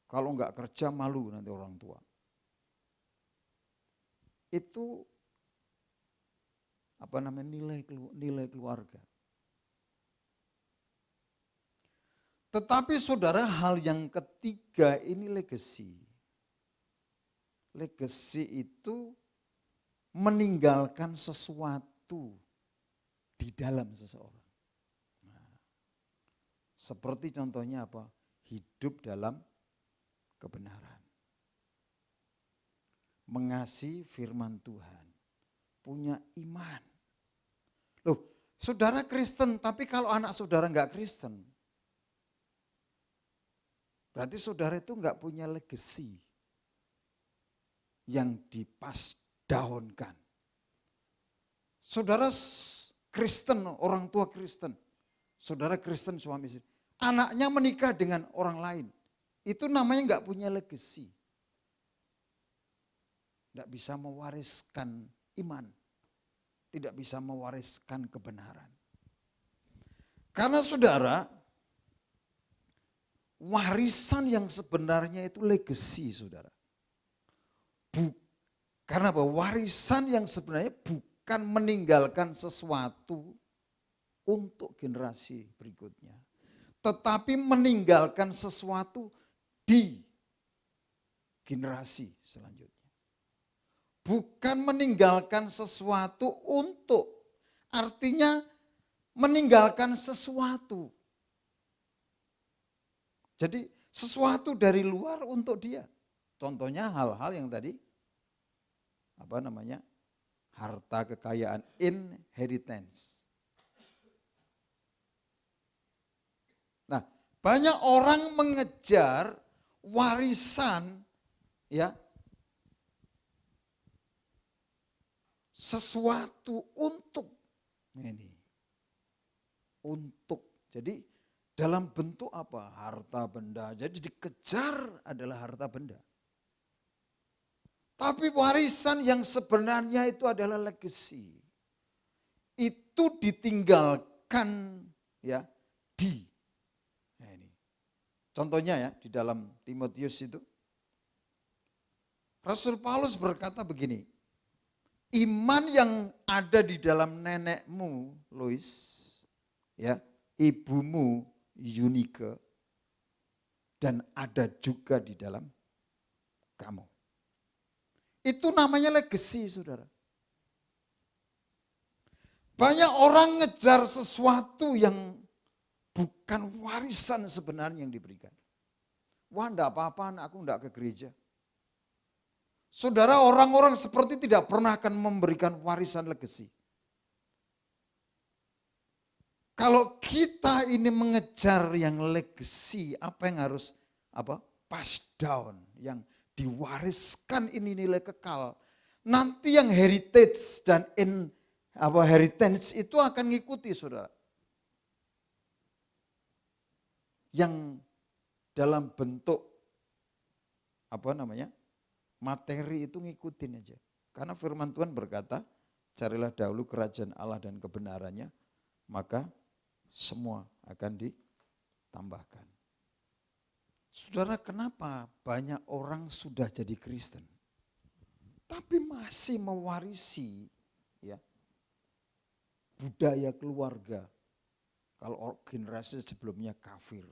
Kalau enggak kerja malu nanti orang tua. Itu apa namanya nilai keluarga. Tetapi saudara, hal yang ketiga ini legacy. Legacy itu meninggalkan sesuatu di dalam seseorang. Nah, seperti contohnya apa? Hidup dalam kebenaran. Mengasihi firman Tuhan. Punya iman. Loh, saudara Kristen, tapi kalau anak saudara enggak Kristen, berarti saudara itu enggak punya legacy yang dipas daunkan. Saudara Kristen, orang tua Kristen, saudara Kristen suami istri, anaknya menikah dengan orang lain, itu namanya enggak punya legacy. Tidak bisa mewariskan iman, tidak bisa mewariskan kebenaran. Karena saudara, warisan yang sebenarnya itu legacy saudara. Karena apa? Warisan yang sebenarnya bukan meninggalkan sesuatu untuk generasi berikutnya. Tetapi meninggalkan sesuatu di generasi selanjutnya. Bukan meninggalkan sesuatu untuk, artinya meninggalkan sesuatu. Jadi sesuatu dari luar untuk dia. Contohnya hal-hal yang tadi, harta kekayaan, inheritance. Nah, banyak orang mengejar warisan, ya, sesuatu untuk ini. Untuk. Jadi dalam bentuk apa? Harta benda. Jadi dikejar adalah harta benda. Tapi warisan yang sebenarnya itu adalah legacy. Itu ditinggalkan ya di. Nah ini. Contohnya ya di dalam Timotius itu. Rasul Paulus berkata begini. Iman yang ada di dalam nenekmu, Lois, ya, ibumu, Yunike, dan ada juga di dalam kamu. Itu namanya legacy, saudara. Banyak orang ngejar sesuatu yang bukan warisan sebenarnya yang diberikan. Wah, enggak apa-apa, anakku enggak ke gereja. Saudara, orang-orang seperti tidak pernah akan memberikan warisan legacy. Kalau kita ini mengejar yang legacy, apa yang harus pass down, yang diwariskan ini nilai kekal. Nanti yang heritage dan heritage itu akan ngikuti saudara. Yang dalam bentuk materi itu ngikutin aja. Karena firman Tuhan berkata, carilah dahulu kerajaan Allah dan kebenarannya, maka semua akan ditambahkan. Saudara, kenapa banyak orang sudah jadi Kristen, tapi masih mewarisi ya budaya keluarga. Kalau generasi sebelumnya kafir,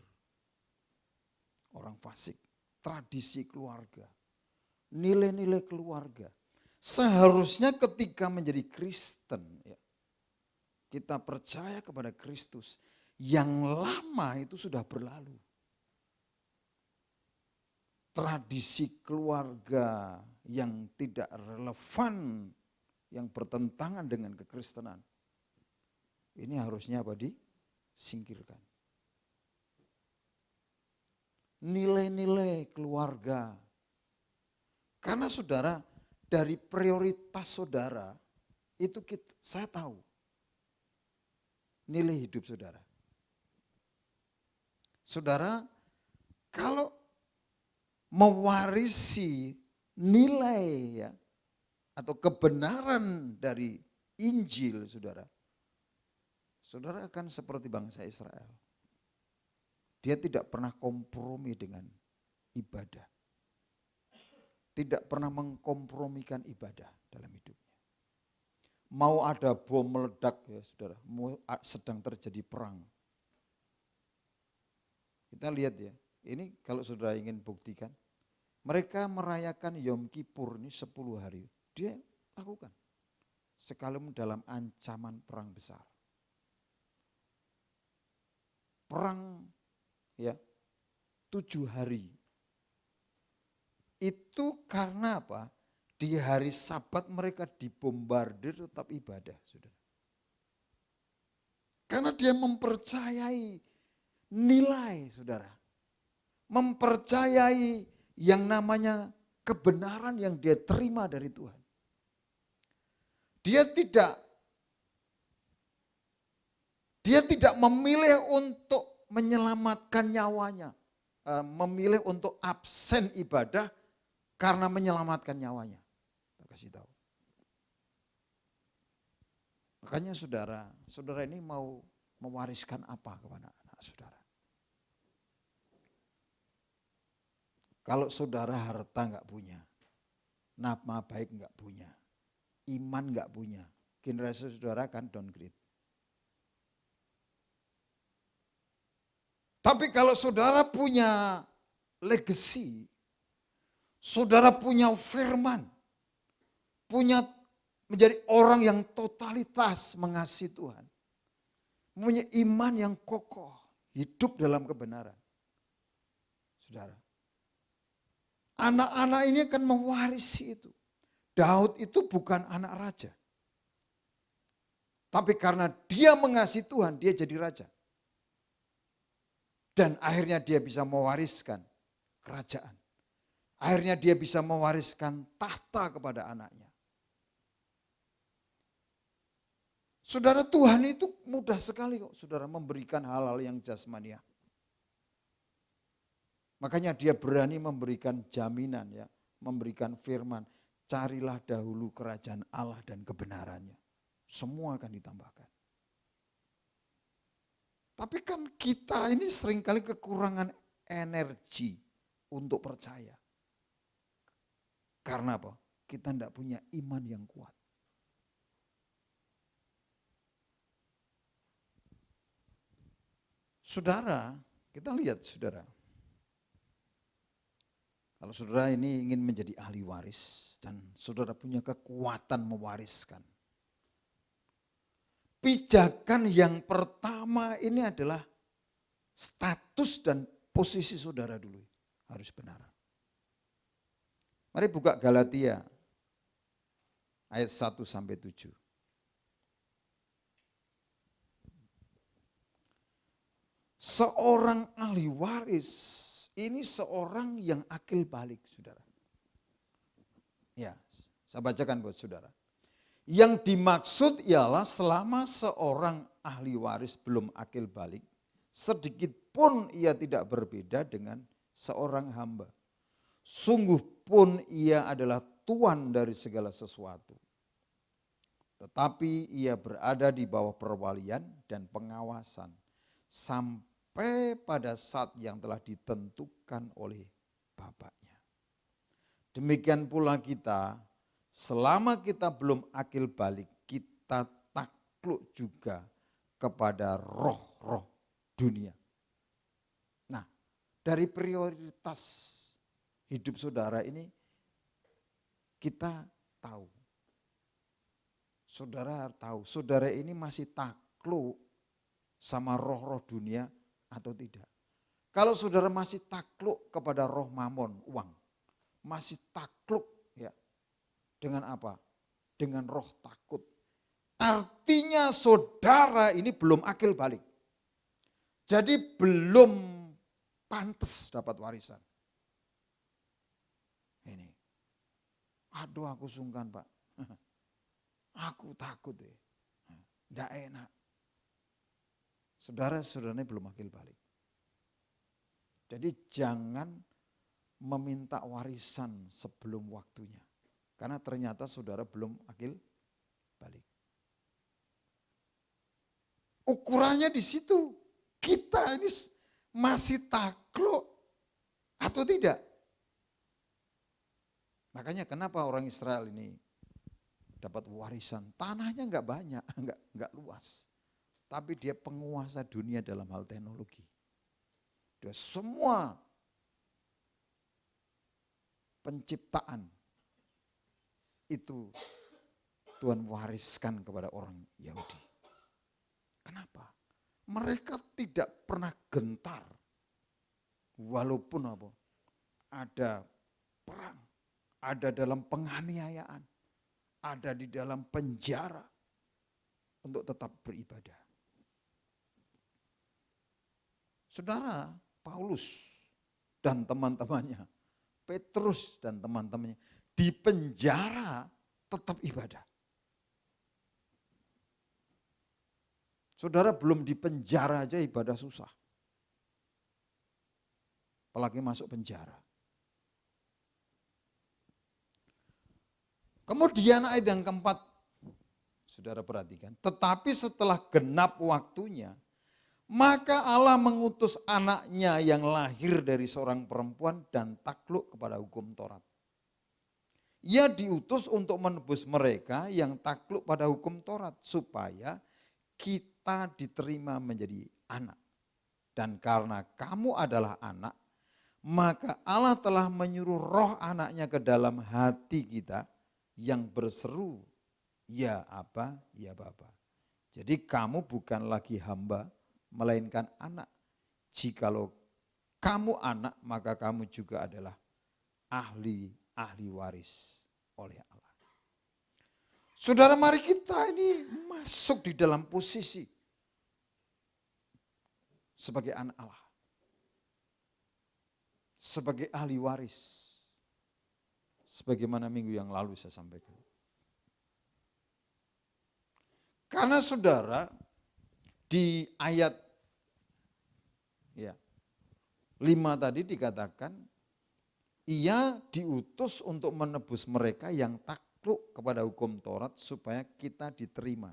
orang fasik, tradisi keluarga, nilai-nilai keluarga. Seharusnya ketika menjadi Kristen, ya, kita percaya kepada Kristus, yang lama itu sudah berlalu. Tradisi keluarga yang tidak relevan, yang bertentangan dengan kekristenan, ini harusnya disingkirkan. Nilai-nilai keluarga. Karena saudara, dari prioritas saudara, itu saya tahu nilai hidup saudara. Saudara, kalau mewarisi nilai ya atau kebenaran dari Injil saudara, saudara akan seperti bangsa Israel. Dia tidak pernah kompromi dengan ibadah. Tidak pernah mengkompromikan ibadah dalam hidupnya. Mau ada bom meledak ya saudara, mau sedang terjadi perang. Kita lihat ya, ini kalau saudara ingin buktikan, mereka merayakan Yom Kippur ini 10 hari, dia lakukan. sekalipun dalam ancaman perang besar. Perang ya 7 hari. Itu karena apa? Di hari Sabat mereka dibombardir tetap ibadah, saudara. Karena dia mempercayai nilai, saudara. Mempercayai yang namanya kebenaran yang dia terima dari Tuhan. Dia tidak memilih untuk menyelamatkan nyawanya. Memilih untuk absen ibadah karena menyelamatkan nyawanya. Saya kasih tahu. Makanya saudara ini mau mewariskan apa kepada anak saudara? Kalau saudara harta enggak punya, nama baik enggak punya, iman enggak punya, generasi saudara kan downgrade. Tapi kalau saudara punya legacy, saudara punya firman, punya menjadi orang yang totalitas mengasihi Tuhan, punya iman yang kokoh, hidup dalam kebenaran. Saudara, anak-anak ini akan mewarisi itu. Daud itu bukan anak raja. Tapi karena dia mengasihi Tuhan, dia jadi raja. Dan akhirnya dia bisa mewariskan kerajaan. Akhirnya dia bisa mewariskan tahta kepada anaknya. Saudara, Tuhan itu mudah sekali kok saudara memberikan hal-hal yang jasmania. Makanya dia berani memberikan jaminan ya, memberikan firman, carilah dahulu kerajaan Allah dan kebenarannya. Semua akan ditambahkan. Tapi kan kita ini seringkali kekurangan energi untuk percaya. Karena apa? Kita tidak punya iman yang kuat. Saudara, kita lihat saudara. Kalau saudara ini ingin menjadi ahli waris dan saudara punya kekuatan mewariskan. Pijakan yang pertama ini adalah status dan posisi saudara dulu harus benar. Mari buka Galatia ayat 1 sampai 7. Seorang ahli waris ini seorang yang akil balik, saudara. Ya, saya bacakan buat saudara. Yang dimaksud ialah selama seorang ahli waris belum akil balik, sedikit pun ia tidak berbeda dengan seorang hamba. Sungguh pun ia adalah tuan dari segala sesuatu. Tetapi ia berada di bawah perwalian dan pengawasan sampai pada saat yang telah ditentukan oleh Bapaknya. Demikian pula kita, selama kita belum akil balik, kita takluk juga kepada roh-roh dunia. Nah, dari prioritas hidup saudara ini, kita tahu. Saudara tahu, saudara ini masih takluk sama roh-roh dunia atau tidak. Kalau saudara masih takluk kepada roh mamon, uang, masih takluk ya dengan apa? Dengan roh takut. Artinya saudara ini belum akil balik. Jadi belum pantas dapat warisan. Ini. Aduh aku sungkan Pak. Aku takut deh. Tidak enak. Saudara-saudaranya belum akil balik. Jadi jangan meminta warisan sebelum waktunya. Karena ternyata saudara belum akil balik. Ukurannya di situ. Kita ini masih takluk atau tidak? Makanya kenapa orang Israel ini dapat warisan? Tanahnya enggak banyak, enggak luas. Tapi dia penguasa dunia dalam hal teknologi. Dia semua penciptaan itu Tuhan wariskan kepada orang Yahudi. Kenapa? Mereka tidak pernah gentar walaupun apa? Ada perang, ada dalam penganiayaan, ada di dalam penjara untuk tetap beribadah. Saudara, Paulus dan teman-temannya, Petrus dan teman-temannya di penjara tetap ibadah. Saudara, belum di penjara aja ibadah susah. Apalagi masuk penjara. Kemudian ayat yang keempat, saudara perhatikan. Tetapi setelah genap waktunya, maka Allah mengutus anaknya yang lahir dari seorang perempuan dan takluk kepada hukum Taurat. Ia diutus untuk menebus mereka yang takluk pada hukum Taurat supaya kita diterima menjadi anak. Dan karena kamu adalah anak, maka Allah telah menyuruh roh anaknya ke dalam hati kita yang berseru, ya Aba, ya Bapa. Jadi kamu bukan lagi hamba, melainkan anak. Jikalau kamu anak, maka kamu juga adalah ahli waris oleh Allah. Saudara, mari kita ini masuk di dalam posisi sebagai anak Allah. Sebagai ahli waris. Sebagaimana minggu yang lalu saya sampaikan. Karena saudara, di ayat 5 tadi dikatakan, ia diutus untuk menebus mereka yang takluk kepada hukum Taurat supaya kita diterima.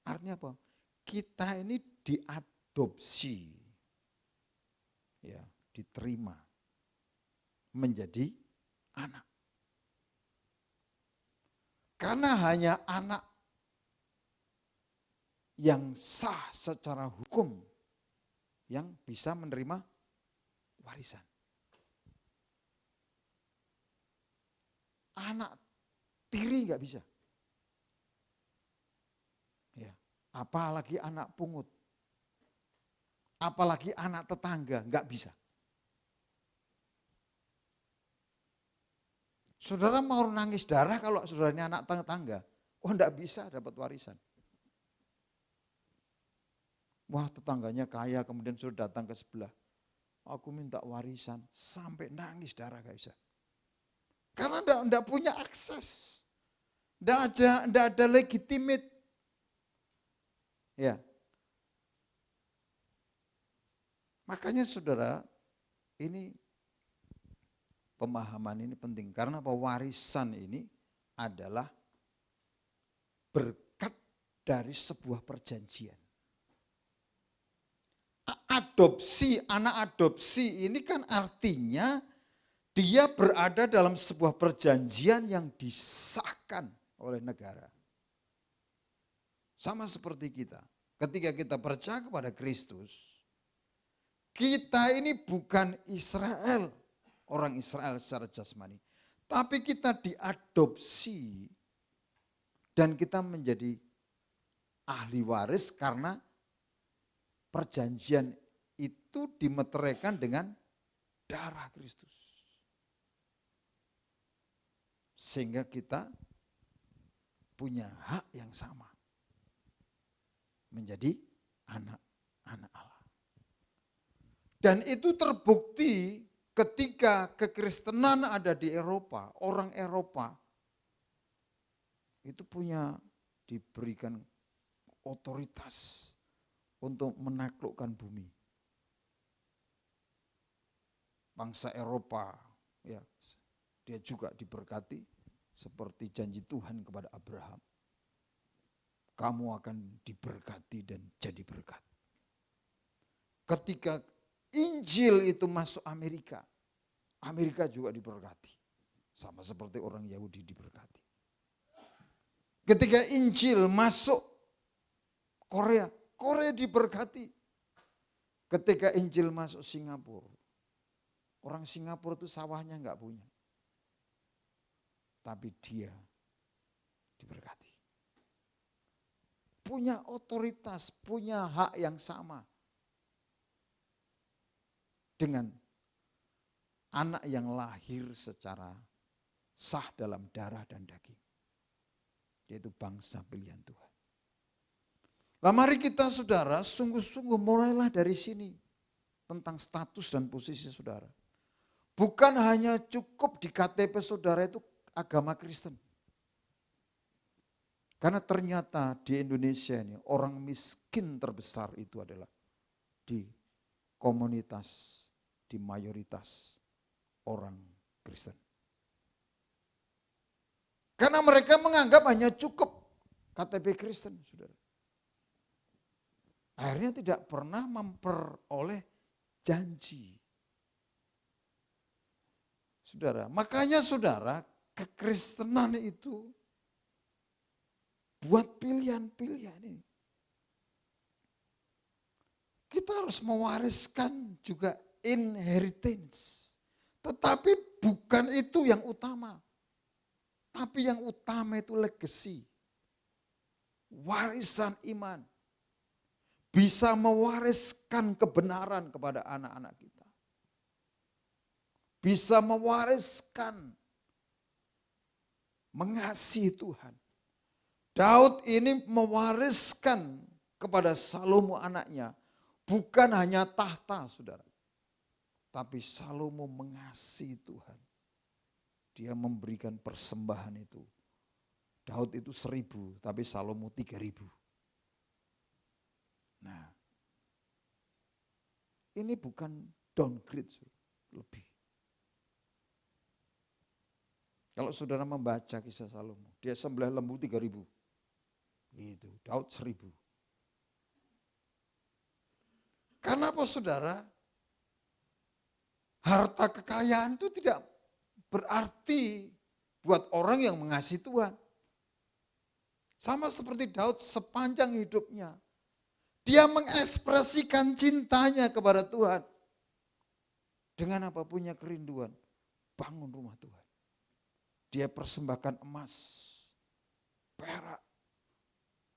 Artinya apa? Kita ini diadopsi, ya, diterima menjadi anak. Karena hanya anak yang sah secara hukum yang bisa menerima warisan. Anak tiri nggak bisa. Ya, apalagi anak pungut. Apalagi anak tetangga nggak bisa. Saudara mau nangis darah kalau saudaranya anak tetangga. Oh, enggak bisa dapat warisan. Wah, tetangganya kaya, kemudian sudah datang ke sebelah. Aku minta warisan, sampai nangis darah gak bisa. Karena enggak punya akses. Enggak ada legitimate. Ya. Makanya saudara, ini pemahaman ini penting. Karena apa? Warisan ini adalah berkat dari sebuah perjanjian. Adopsi, anak adopsi ini kan artinya dia berada dalam sebuah perjanjian yang disahkan oleh negara. Sama seperti kita. Ketika kita percaya kepada Kristus, kita ini bukan Israel, orang Israel secara jasmani. Tapi kita diadopsi dan kita menjadi ahli waris karena perjanjian itu dimeteraikan dengan darah Kristus. Sehingga kita punya hak yang sama. Menjadi anak-anak Allah. Dan itu terbukti ketika kekristenan ada di Eropa. Orang Eropa itu diberikan otoritas untuk menaklukkan bumi. Bangsa Eropa, ya, dia juga diberkati seperti janji Tuhan kepada Abraham. Kamu akan diberkati dan jadi berkat. Ketika Injil itu masuk Amerika, Amerika juga diberkati. Sama seperti orang Yahudi diberkati. Ketika Injil masuk Korea, Korea diberkati. Ketika Injil masuk Singapura, orang Singapura itu sawahnya enggak punya. Tapi dia diberkati. Punya otoritas, punya hak yang sama dengan anak yang lahir secara sah dalam darah dan daging. Yaitu bangsa pilihan Tuhan. Nah, mari kita saudara sungguh-sungguh mulailah dari sini tentang status dan posisi saudara. Bukan hanya cukup di KTP saudara itu agama Kristen. Karena ternyata di Indonesia ini orang miskin terbesar itu adalah di komunitas, di mayoritas orang Kristen. Karena mereka menganggap hanya cukup KTP Kristen, saudara. Akhirnya tidak pernah memperoleh janji. Saudara, makanya saudara, kekristenan itu buat pilihan-pilihan ini. Kita harus mewariskan juga inheritance. Tetapi bukan itu yang utama. Tapi yang utama itu legacy. Warisan iman. Bisa mewariskan kebenaran kepada anak-anak kita. Bisa mewariskan mengasihi Tuhan. Daud ini mewariskan kepada Salomo anaknya bukan hanya tahta, saudara. Tapi Salomo mengasihi Tuhan. Dia memberikan persembahan itu. Daud itu 1.000, tapi Salomo 3.000. Nah, ini bukan downgrade, lebih. Kalau saudara membaca kisah Salomo, dia sembelih lembu 3.000. Gitu, Daud 1.000. Karena apa saudara? Harta kekayaan itu tidak berarti buat orang yang mengasihi Tuhan. Sama seperti Daud sepanjang hidupnya. Dia mengekspresikan cintanya kepada Tuhan. Dengan apa? Punya kerinduan. Bangun rumah Tuhan. Dia persembahkan emas, perak.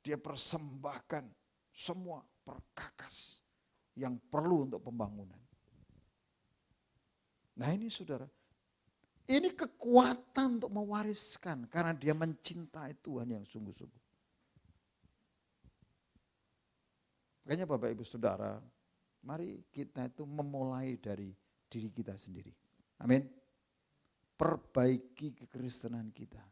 Dia persembahkan semua perkakas yang perlu untuk pembangunan. Nah ini saudara, ini kekuatan untuk mewariskan karena dia mencintai Tuhan yang sungguh-sungguh. Makanya Bapak Ibu Saudara, mari kita itu memulai dari diri kita sendiri. Amin. Perbaiki kekristenan kita.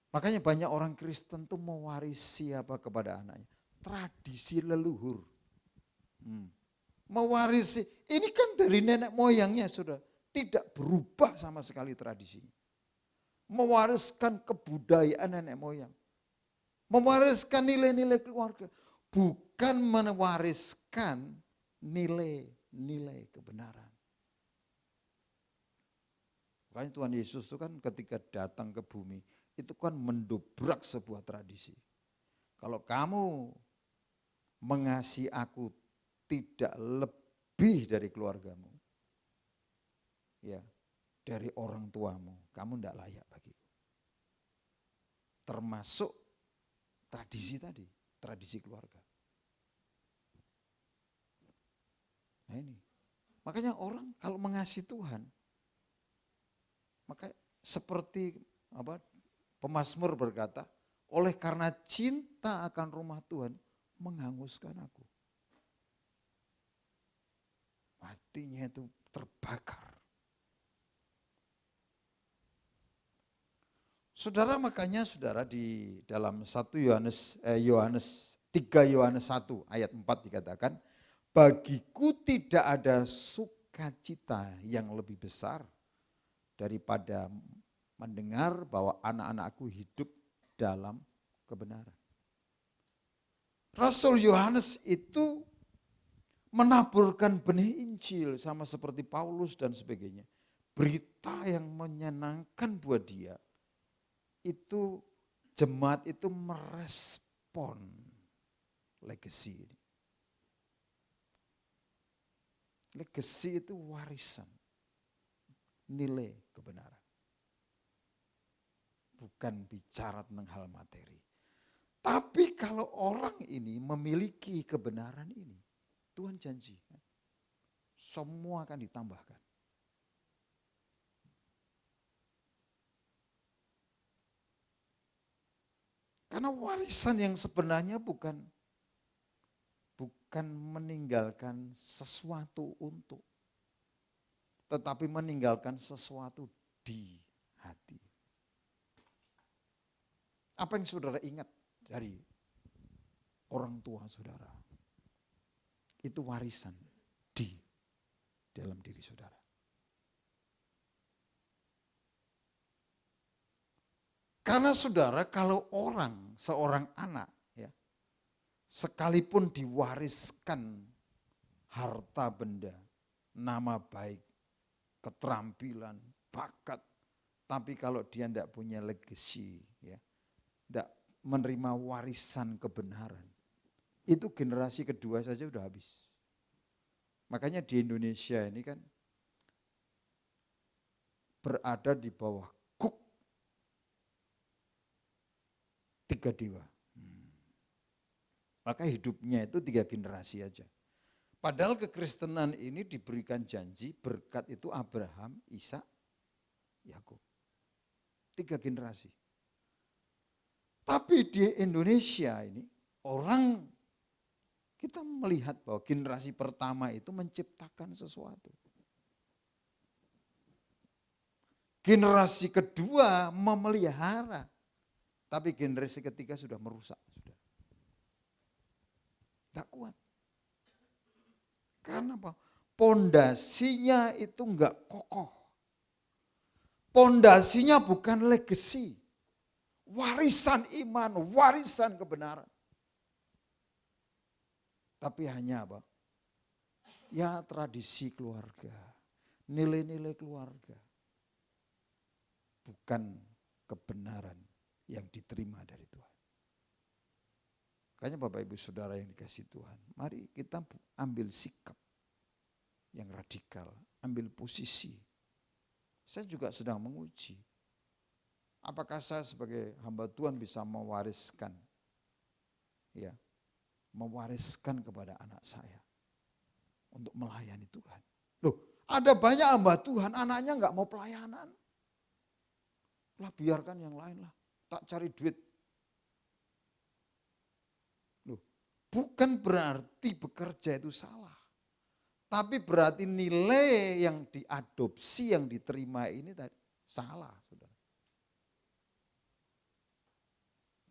Makanya banyak orang Kristen tuh mewarisi apa kepada anaknya? Tradisi leluhur. Mewarisi, ini kan dari nenek moyangnya sudah tidak berubah sama sekali tradisinya. Mewariskan kebudayaan nenek moyang. Mewariskan nilai-nilai keluarga. Bukan mewariskan nilai-nilai kebenaran. Makanya Tuhan Yesus itu kan ketika datang ke bumi, itu kan mendobrak sebuah tradisi. Kalau kamu mengasihi aku tidak lebih dari keluargamu, ya, dari orang tuamu, kamu tidak layak bagiku. Termasuk tradisi tadi, tradisi keluarga. Nah ini, makanya orang kalau mengasihi Tuhan, maka seperti apa? Pemazmur berkata, oleh karena cinta akan rumah Tuhan, menghanguskan aku. Hatinya itu terbakar. Saudara, makanya saudara di dalam 3 Yohanes 1 ayat 4 dikatakan, bagiku tidak ada sukacita yang lebih besar daripada mendengar bahwa anak-anakku hidup dalam kebenaran. Rasul Yohanes itu menaburkan benih Injil sama seperti Paulus dan sebagainya. Berita yang menyenangkan buat dia, itu jemaat itu merespon legacy ini. Legacy itu warisan, nilai kebenaran. bukan bicara tentang hal materi. Tapi kalau orang ini memiliki kebenaran ini, Tuhan janji, semua akan ditambahkan. Karena warisan yang sebenarnya bukan meninggalkan sesuatu untuk, tetapi meninggalkan sesuatu di hati. Apa yang saudara ingat dari orang tua saudara? Itu warisan di dalam diri saudara. Karena saudara, kalau seorang anak, ya, sekalipun diwariskan harta benda, nama baik, keterampilan, bakat, tapi kalau dia tidak punya legacy, ya, tidak menerima warisan kebenaran, itu generasi kedua saja udah habis. Makanya di Indonesia ini kan berada di bawah kuk 3 dewa. Maka hidupnya itu 3 generasi aja. Padahal kekristenan ini diberikan janji berkat itu Abraham, Ishak, Yakub. 3 generasi. Tapi di Indonesia ini kita melihat bahwa generasi pertama itu menciptakan sesuatu. Generasi kedua memelihara. Tapi generasi ketiga sudah merusak. Tidak kuat. Karena apa? Pondasinya itu enggak kokoh. Pondasinya bukan legacy. Warisan iman, warisan kebenaran. Tapi hanya apa? Ya tradisi keluarga, nilai-nilai keluarga. Bukan kebenaran yang diterima dari Tuhan. Makanya Bapak Ibu Saudara yang dikasihi Tuhan, mari kita ambil sikap yang radikal, ambil posisi. Saya juga sedang menguji. Apakah saya sebagai hamba Tuhan bisa mewariskan kepada anak saya untuk melayani Tuhan. Loh, ada banyak hamba Tuhan, anaknya enggak mau pelayanan. Lah biarkan yang lain lah, tak cari duit. Loh, bukan berarti bekerja itu salah. Tapi berarti nilai yang diadopsi, yang diterima ini tadi salah, saudara.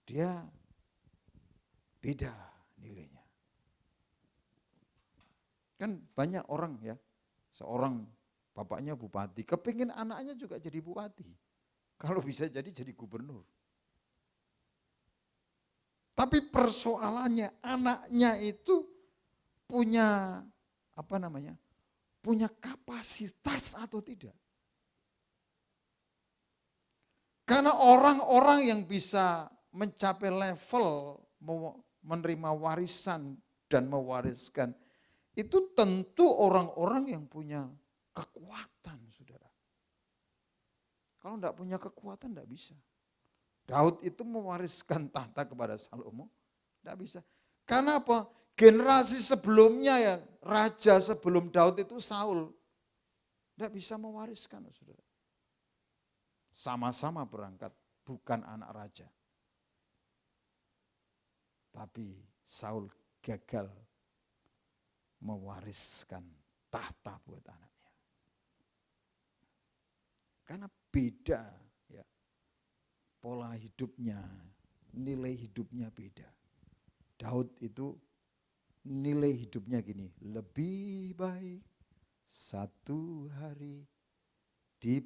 Dia beda nilainya. Kan banyak orang ya, seorang bapaknya bupati, kepingin anaknya juga jadi bupati. Kalau bisa jadi gubernur. Tapi persoalannya anaknya itu punya punya kapasitas atau tidak. Karena orang-orang yang bisa mencapai level menerima warisan dan mewariskan, itu tentu orang-orang yang punya kekuatan, saudara. Kalau tidak punya kekuatan tidak bisa. Daud itu mewariskan tahta kepada Salomo, tidak bisa. Karena apa? Generasi sebelumnya ya, raja sebelum Daud itu Saul, tidak bisa mewariskan, saudara. Sama-sama berangkat, bukan anak raja. Tapi Saul gagal mewariskan tahta buat anaknya. Karena beda ya, pola hidupnya, nilai hidupnya beda. Daud itu nilai hidupnya gini, lebih baik satu hari di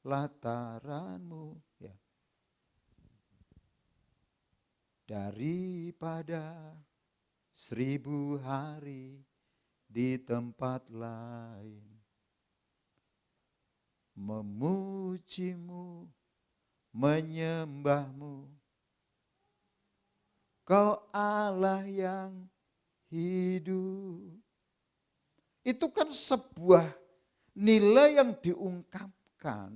pelataranmu ya, daripada 1000 hari di tempat lain. Memujimu, menyembahmu, Kau Allah yang hidup. Itu kan sebuah nilai yang diungkapkan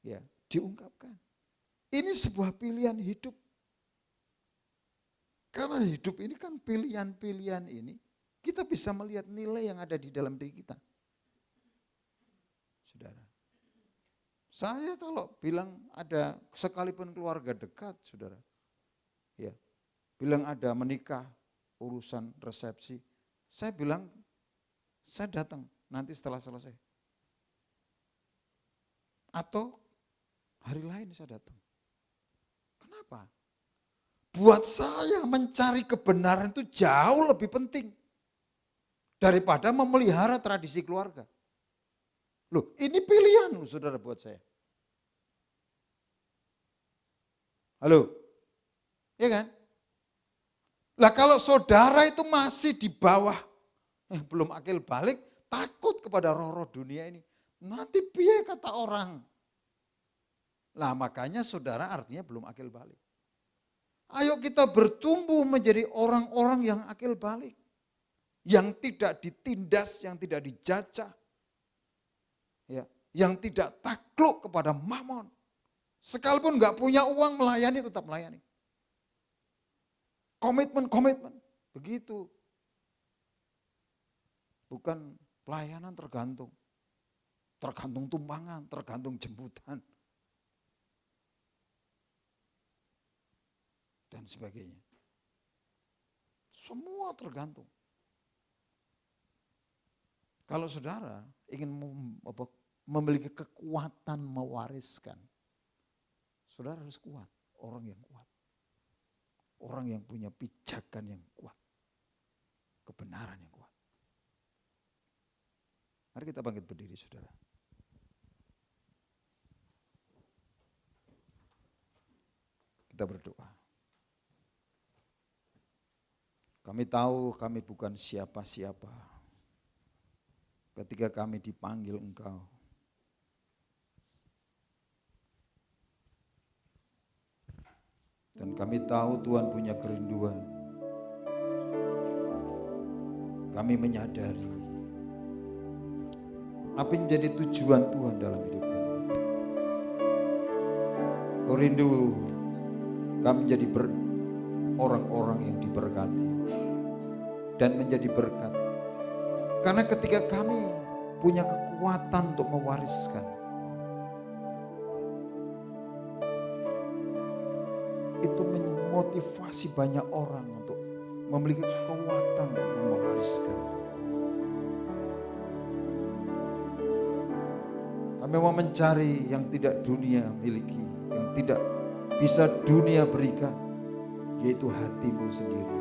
ya, diungkapkan. Ini sebuah pilihan hidup. Karena hidup ini kan pilihan-pilihan ini, kita bisa melihat nilai yang ada di dalam diri kita. Saudara, saya kalau bilang ada sekalipun keluarga dekat, saudara, ya, bilang ada menikah, urusan resepsi, saya bilang, saya datang nanti setelah selesai. Atau hari lain saya datang. Kenapa? Buat saya mencari kebenaran itu jauh lebih penting daripada memelihara tradisi keluarga. Loh, ini pilihan saudara buat saya. Halo? Ya kan? Lah kalau saudara itu masih di bawah, belum akil balik, takut kepada roh-roh dunia ini. Nanti piye kata orang? Lah makanya saudara artinya belum akil balik. Ayo kita bertumbuh menjadi orang-orang yang akil balik. Yang tidak ditindas, yang tidak dijajah. Ya, yang tidak takluk kepada mamon. Sekalipun enggak punya uang melayani, tetap melayani. Komitmen. Begitu. Bukan pelayanan tergantung. Tergantung tumpangan, tergantung jemputan. Dan sebagainya. Semua tergantung. Kalau saudara ingin memiliki kekuatan mewariskan, saudara harus kuat, orang yang kuat. Orang yang punya pijakan yang kuat. Kebenaran yang kuat. Mari kita bangkit berdiri, saudara. Kita berdoa. Kami tahu kami bukan siapa-siapa ketika kami dipanggil Engkau. Dan kami tahu Tuhan punya kerinduan. Kami menyadari apa yang menjadi tujuan Tuhan dalam hidup kami. Kau rindu kami menjadi orang-orang yang diberkati dan menjadi berkat. Karena ketika kami punya kekuatan untuk mewariskan, itu memotivasi banyak orang untuk memiliki kekuatan untuk mewariskan. Kami mau mencari yang tidak dunia miliki, yang tidak bisa dunia berikan, yaitu hatimu sendiri.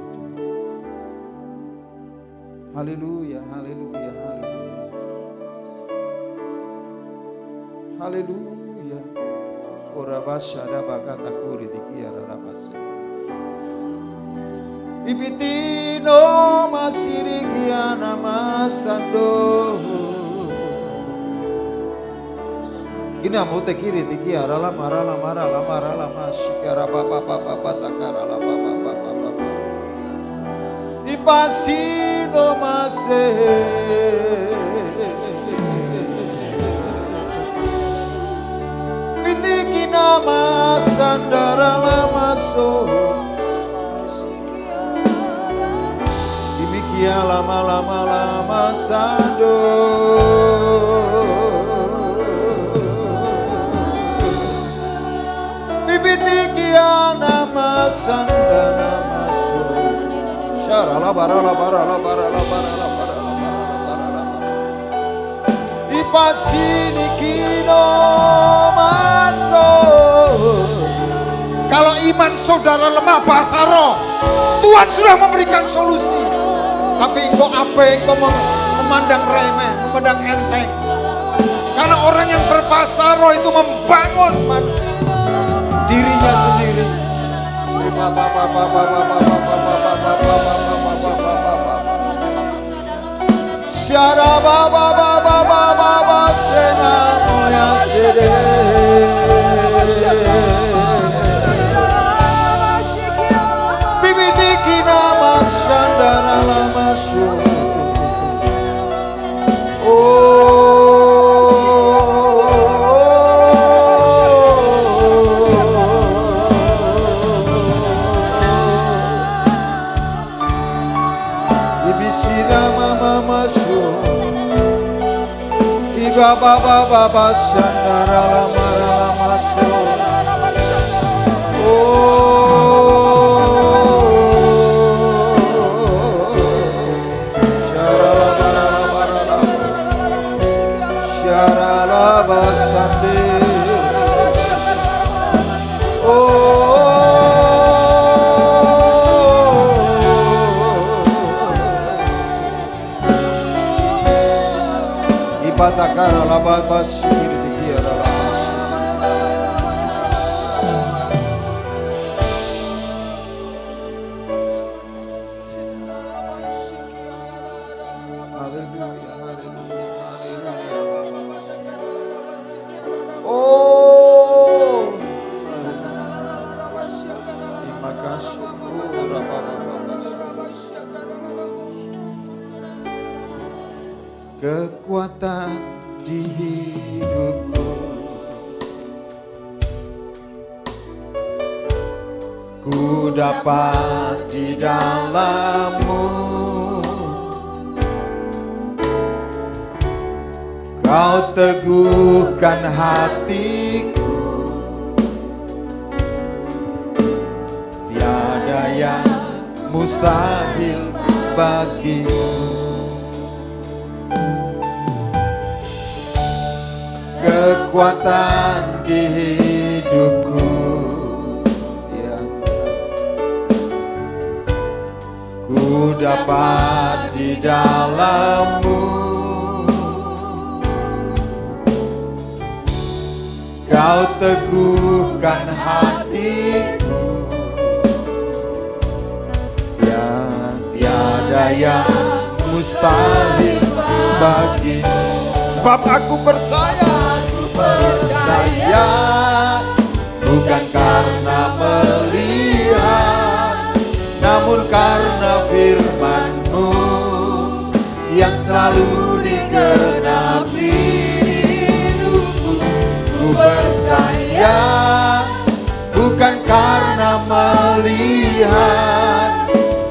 Haleluya, haleluya, haleluya. Haleluya. Ora basyada bakata kuri dikiara rabasa. Ibitino masirigiana masando. Gina mo te kiri dikiara la mara masikara papa takara la papa. Ipasino mase. Pitikina masandara lamaso. Dimikia lama sando. Pipitikia nama sandara maso. Syarala bara. Ipasini kino maso. Kalau iman saudara lemah bahasa roh, Tuhan sudah memberikan solusi. Tapi engkau apa yang engkau memandang remeh, memandang enteng. Karena orang yang berbahasa roh itu membangun dirinya sendiri. Syara baba sena moya sede. Bibiti nama sandara lamasu. Oh bisira mama masu iba baba baba sandara lama masu Patakara lababa sikiri tiara Haleluya, haleluya, haleluya. Oh, terima kasih. Kekuatan di hidupku, ku dapat di dalam-Mu. Kau teguhkan hatiku, tiada yang mustahil bagimu. Kekuatan di hidupku, ya. Ku dapat di dalam-Mu. Kau teguhkan hatiku, yang tiada yang mustahil bagimu. Sebab aku percaya, bukan karena melihat, namun karena firman-Mu yang selalu digenapi hidupku. Ku percaya, bukan karena melihat,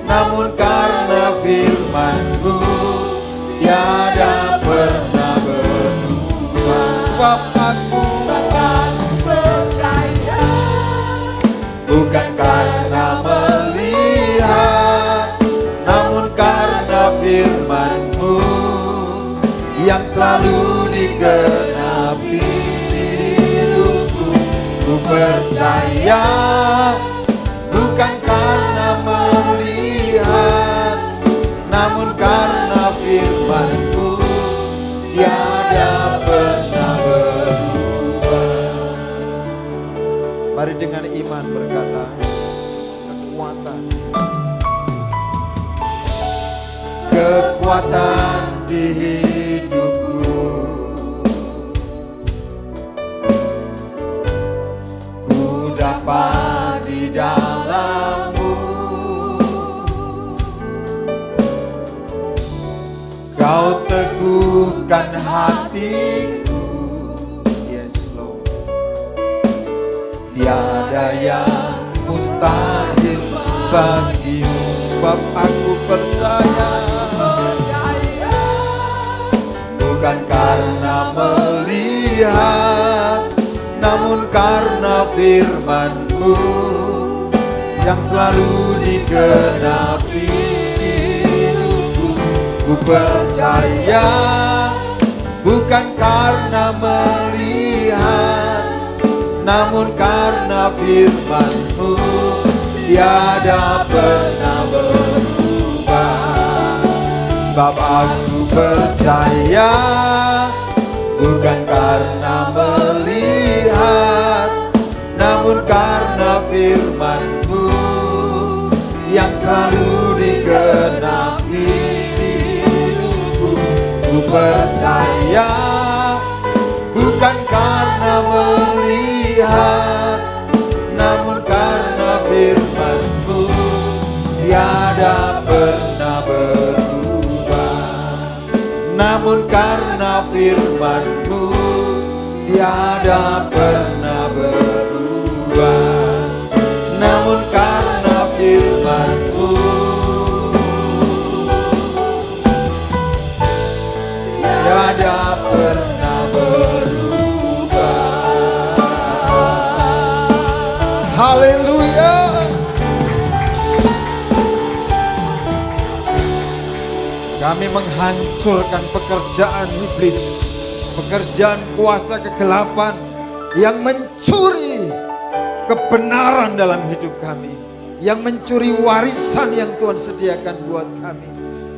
namun karena firman-Mu tiada pernah berubah. Sebab aku percaya, bukan karena melihat, namun karena firman-Mu yang selalu digenapi hidupku. Ku percaya, bukan karena melihat, namun karena firman-Mu tiada pernah berubah. Mari dengan iman berkata, kekuatan di hidupku, ku dapat di dalam-Mu. Kau teguhkan hatiku, yes Lord. Tiada yang mustahil bagimu. Sebab aku percaya, bukan karena melihat, namun karena firman-Mu yang selalu digenapi hidupku. Ku percaya, bukan karena melihat, namun karena firman-Mu tiada pernah berubah. Sebab aku percaya, bukan karena melihat, namun karena firman-Mu yang selalu digenapi hidupku. Ku percaya, bukan karena melihat, namun karena firman-Mu tiada pernah berubah. Namun karena firman-Mu tiada pernah berubah. Namun karena firman-Mu Kami menghancurkan pekerjaan iblis, pekerjaan kuasa kegelapan yang mencuri kebenaran dalam hidup kami, yang mencuri warisan yang Tuhan sediakan buat kami,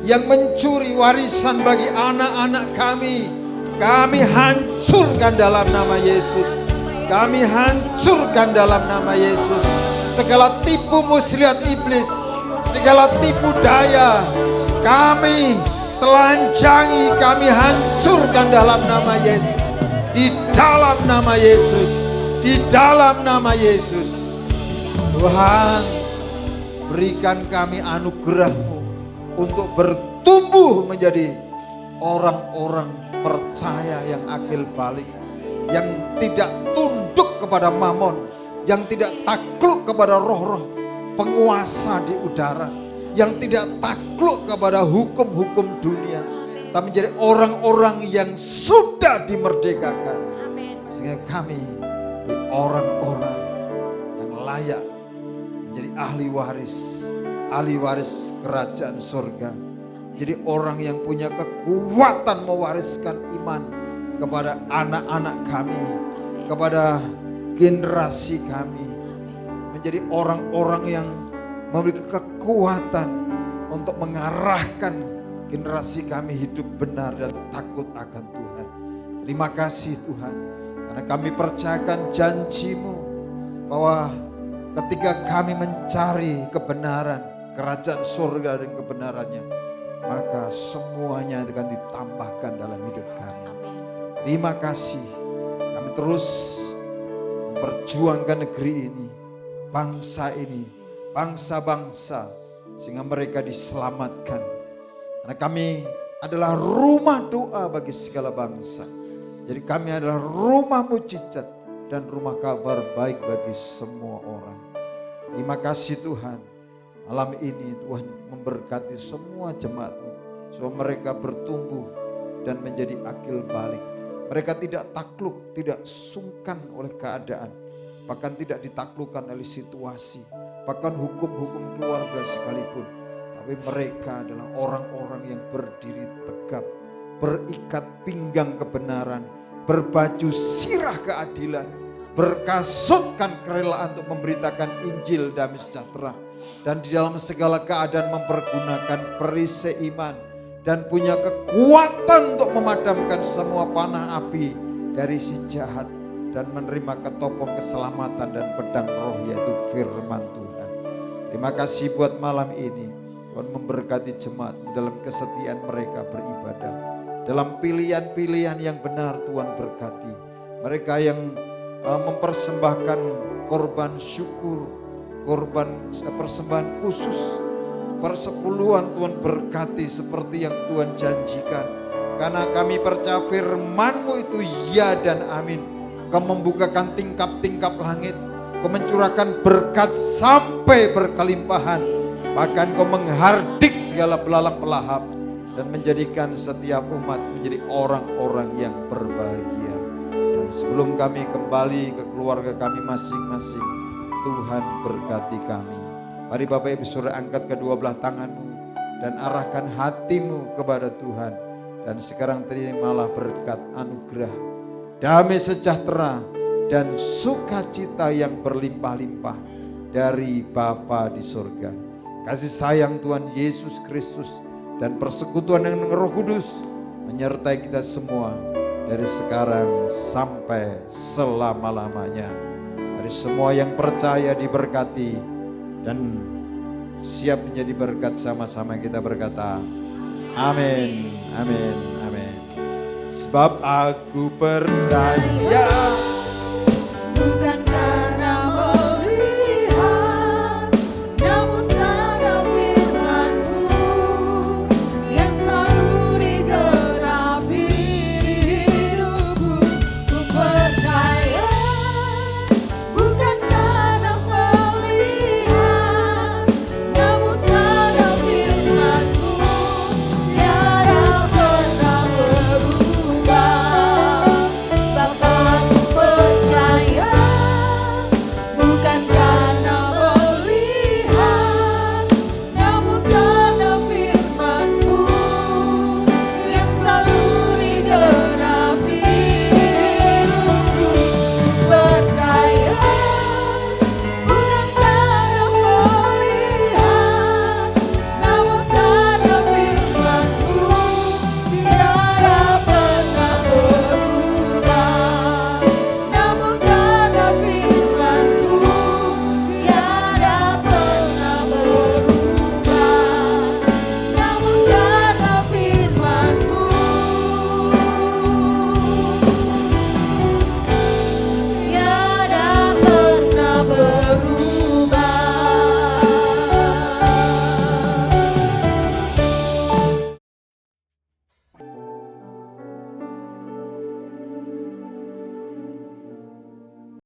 yang mencuri warisan bagi anak-anak kami. Kami hancurkan dalam nama Yesus. Kami hancurkan dalam nama Yesus. Segala tipu muslihat iblis, segala tipu daya, kami telanjangi, kami hancurkan dalam nama Yesus. Di dalam nama Yesus, di dalam nama Yesus. Tuhan, berikan kami anugerah-Mu untuk bertumbuh menjadi orang-orang percaya yang akil balik, yang tidak tunduk kepada mamon, yang tidak takluk kepada roh-roh penguasa di udara, yang tidak takluk kepada hukum-hukum dunia, tapi menjadi orang-orang yang sudah dimerdekakan. Sehingga kami menjadi orang-orang yang layak menjadi ahli waris kerajaan surga. Jadi orang yang punya kekuatan mewariskan iman kepada anak-anak kami, kepada generasi kami. Menjadi orang-orang yang memiliki kekuatan untuk mengarahkan generasi kami hidup benar dan takut akan Tuhan. Terima kasih Tuhan, karena kami percayakan janji-Mu bahwa ketika kami mencari kebenaran, kerajaan surga dan kebenarannya, maka semuanya akan ditambahkan dalam hidup kami. Terima kasih, kami terus memperjuangkan negeri ini, bangsa ini, bangsa-bangsa, sehingga mereka diselamatkan. Karena kami adalah rumah doa bagi segala bangsa. Jadi kami adalah rumah mujizat dan rumah kabar baik bagi semua orang. Terima kasih Tuhan. Malam ini Tuhan memberkati semua jemaat-Mu, supaya mereka bertumbuh dan menjadi akil balik. Mereka tidak takluk, tidak sungkan oleh keadaan, bahkan tidak ditaklukkan oleh situasi, bahkan hukum-hukum keluarga sekalipun. Tapi mereka adalah orang-orang yang berdiri tegap, berikat pinggang kebenaran, berbaju sirah keadilan, berkasutkan kerelaan untuk memberitakan Injil damai sejahtera, dan di dalam segala keadaan mempergunakan perisai iman dan punya kekuatan untuk memadamkan semua panah api dari si jahat dan menerima ketopong keselamatan dan pedang roh, yaitu firman Tuhan. Terima kasih buat malam ini. Tuhan memberkati jemaat dalam kesetiaan mereka beribadah, dalam pilihan-pilihan yang benar. Tuhan berkati mereka yang mempersembahkan korban syukur, korban persembahan khusus, persepuluhan. Tuhan berkati seperti yang Tuhan janjikan. Karena kami percaya firman-Mu itu ya dan amin. Kau membukakan tingkap-tingkap langit, Kau mencurahkan berkat sampai berkelimpahan. Bahkan Kau menghardik segala belalang pelahap dan menjadikan setiap umat menjadi orang-orang yang berbahagia. Dan sebelum kami kembali ke keluarga kami masing-masing, Tuhan berkati kami. Mari Bapak Ibu Saudara angkat kedua belah tangan-Mu dan arahkan hatimu kepada Tuhan. Dan sekarang terimalah berkat anugerah, damai sejahtera dan sukacita yang berlimpah-limpah dari Bapa di surga. Kasih sayang Tuhan Yesus Kristus dan persekutuan dengan Roh Kudus menyertai kita semua dari sekarang sampai selama-lamanya. Dari semua yang percaya diberkati dan siap menjadi berkat, sama-sama kita berkata amin, amin, amin. Sebab aku percaya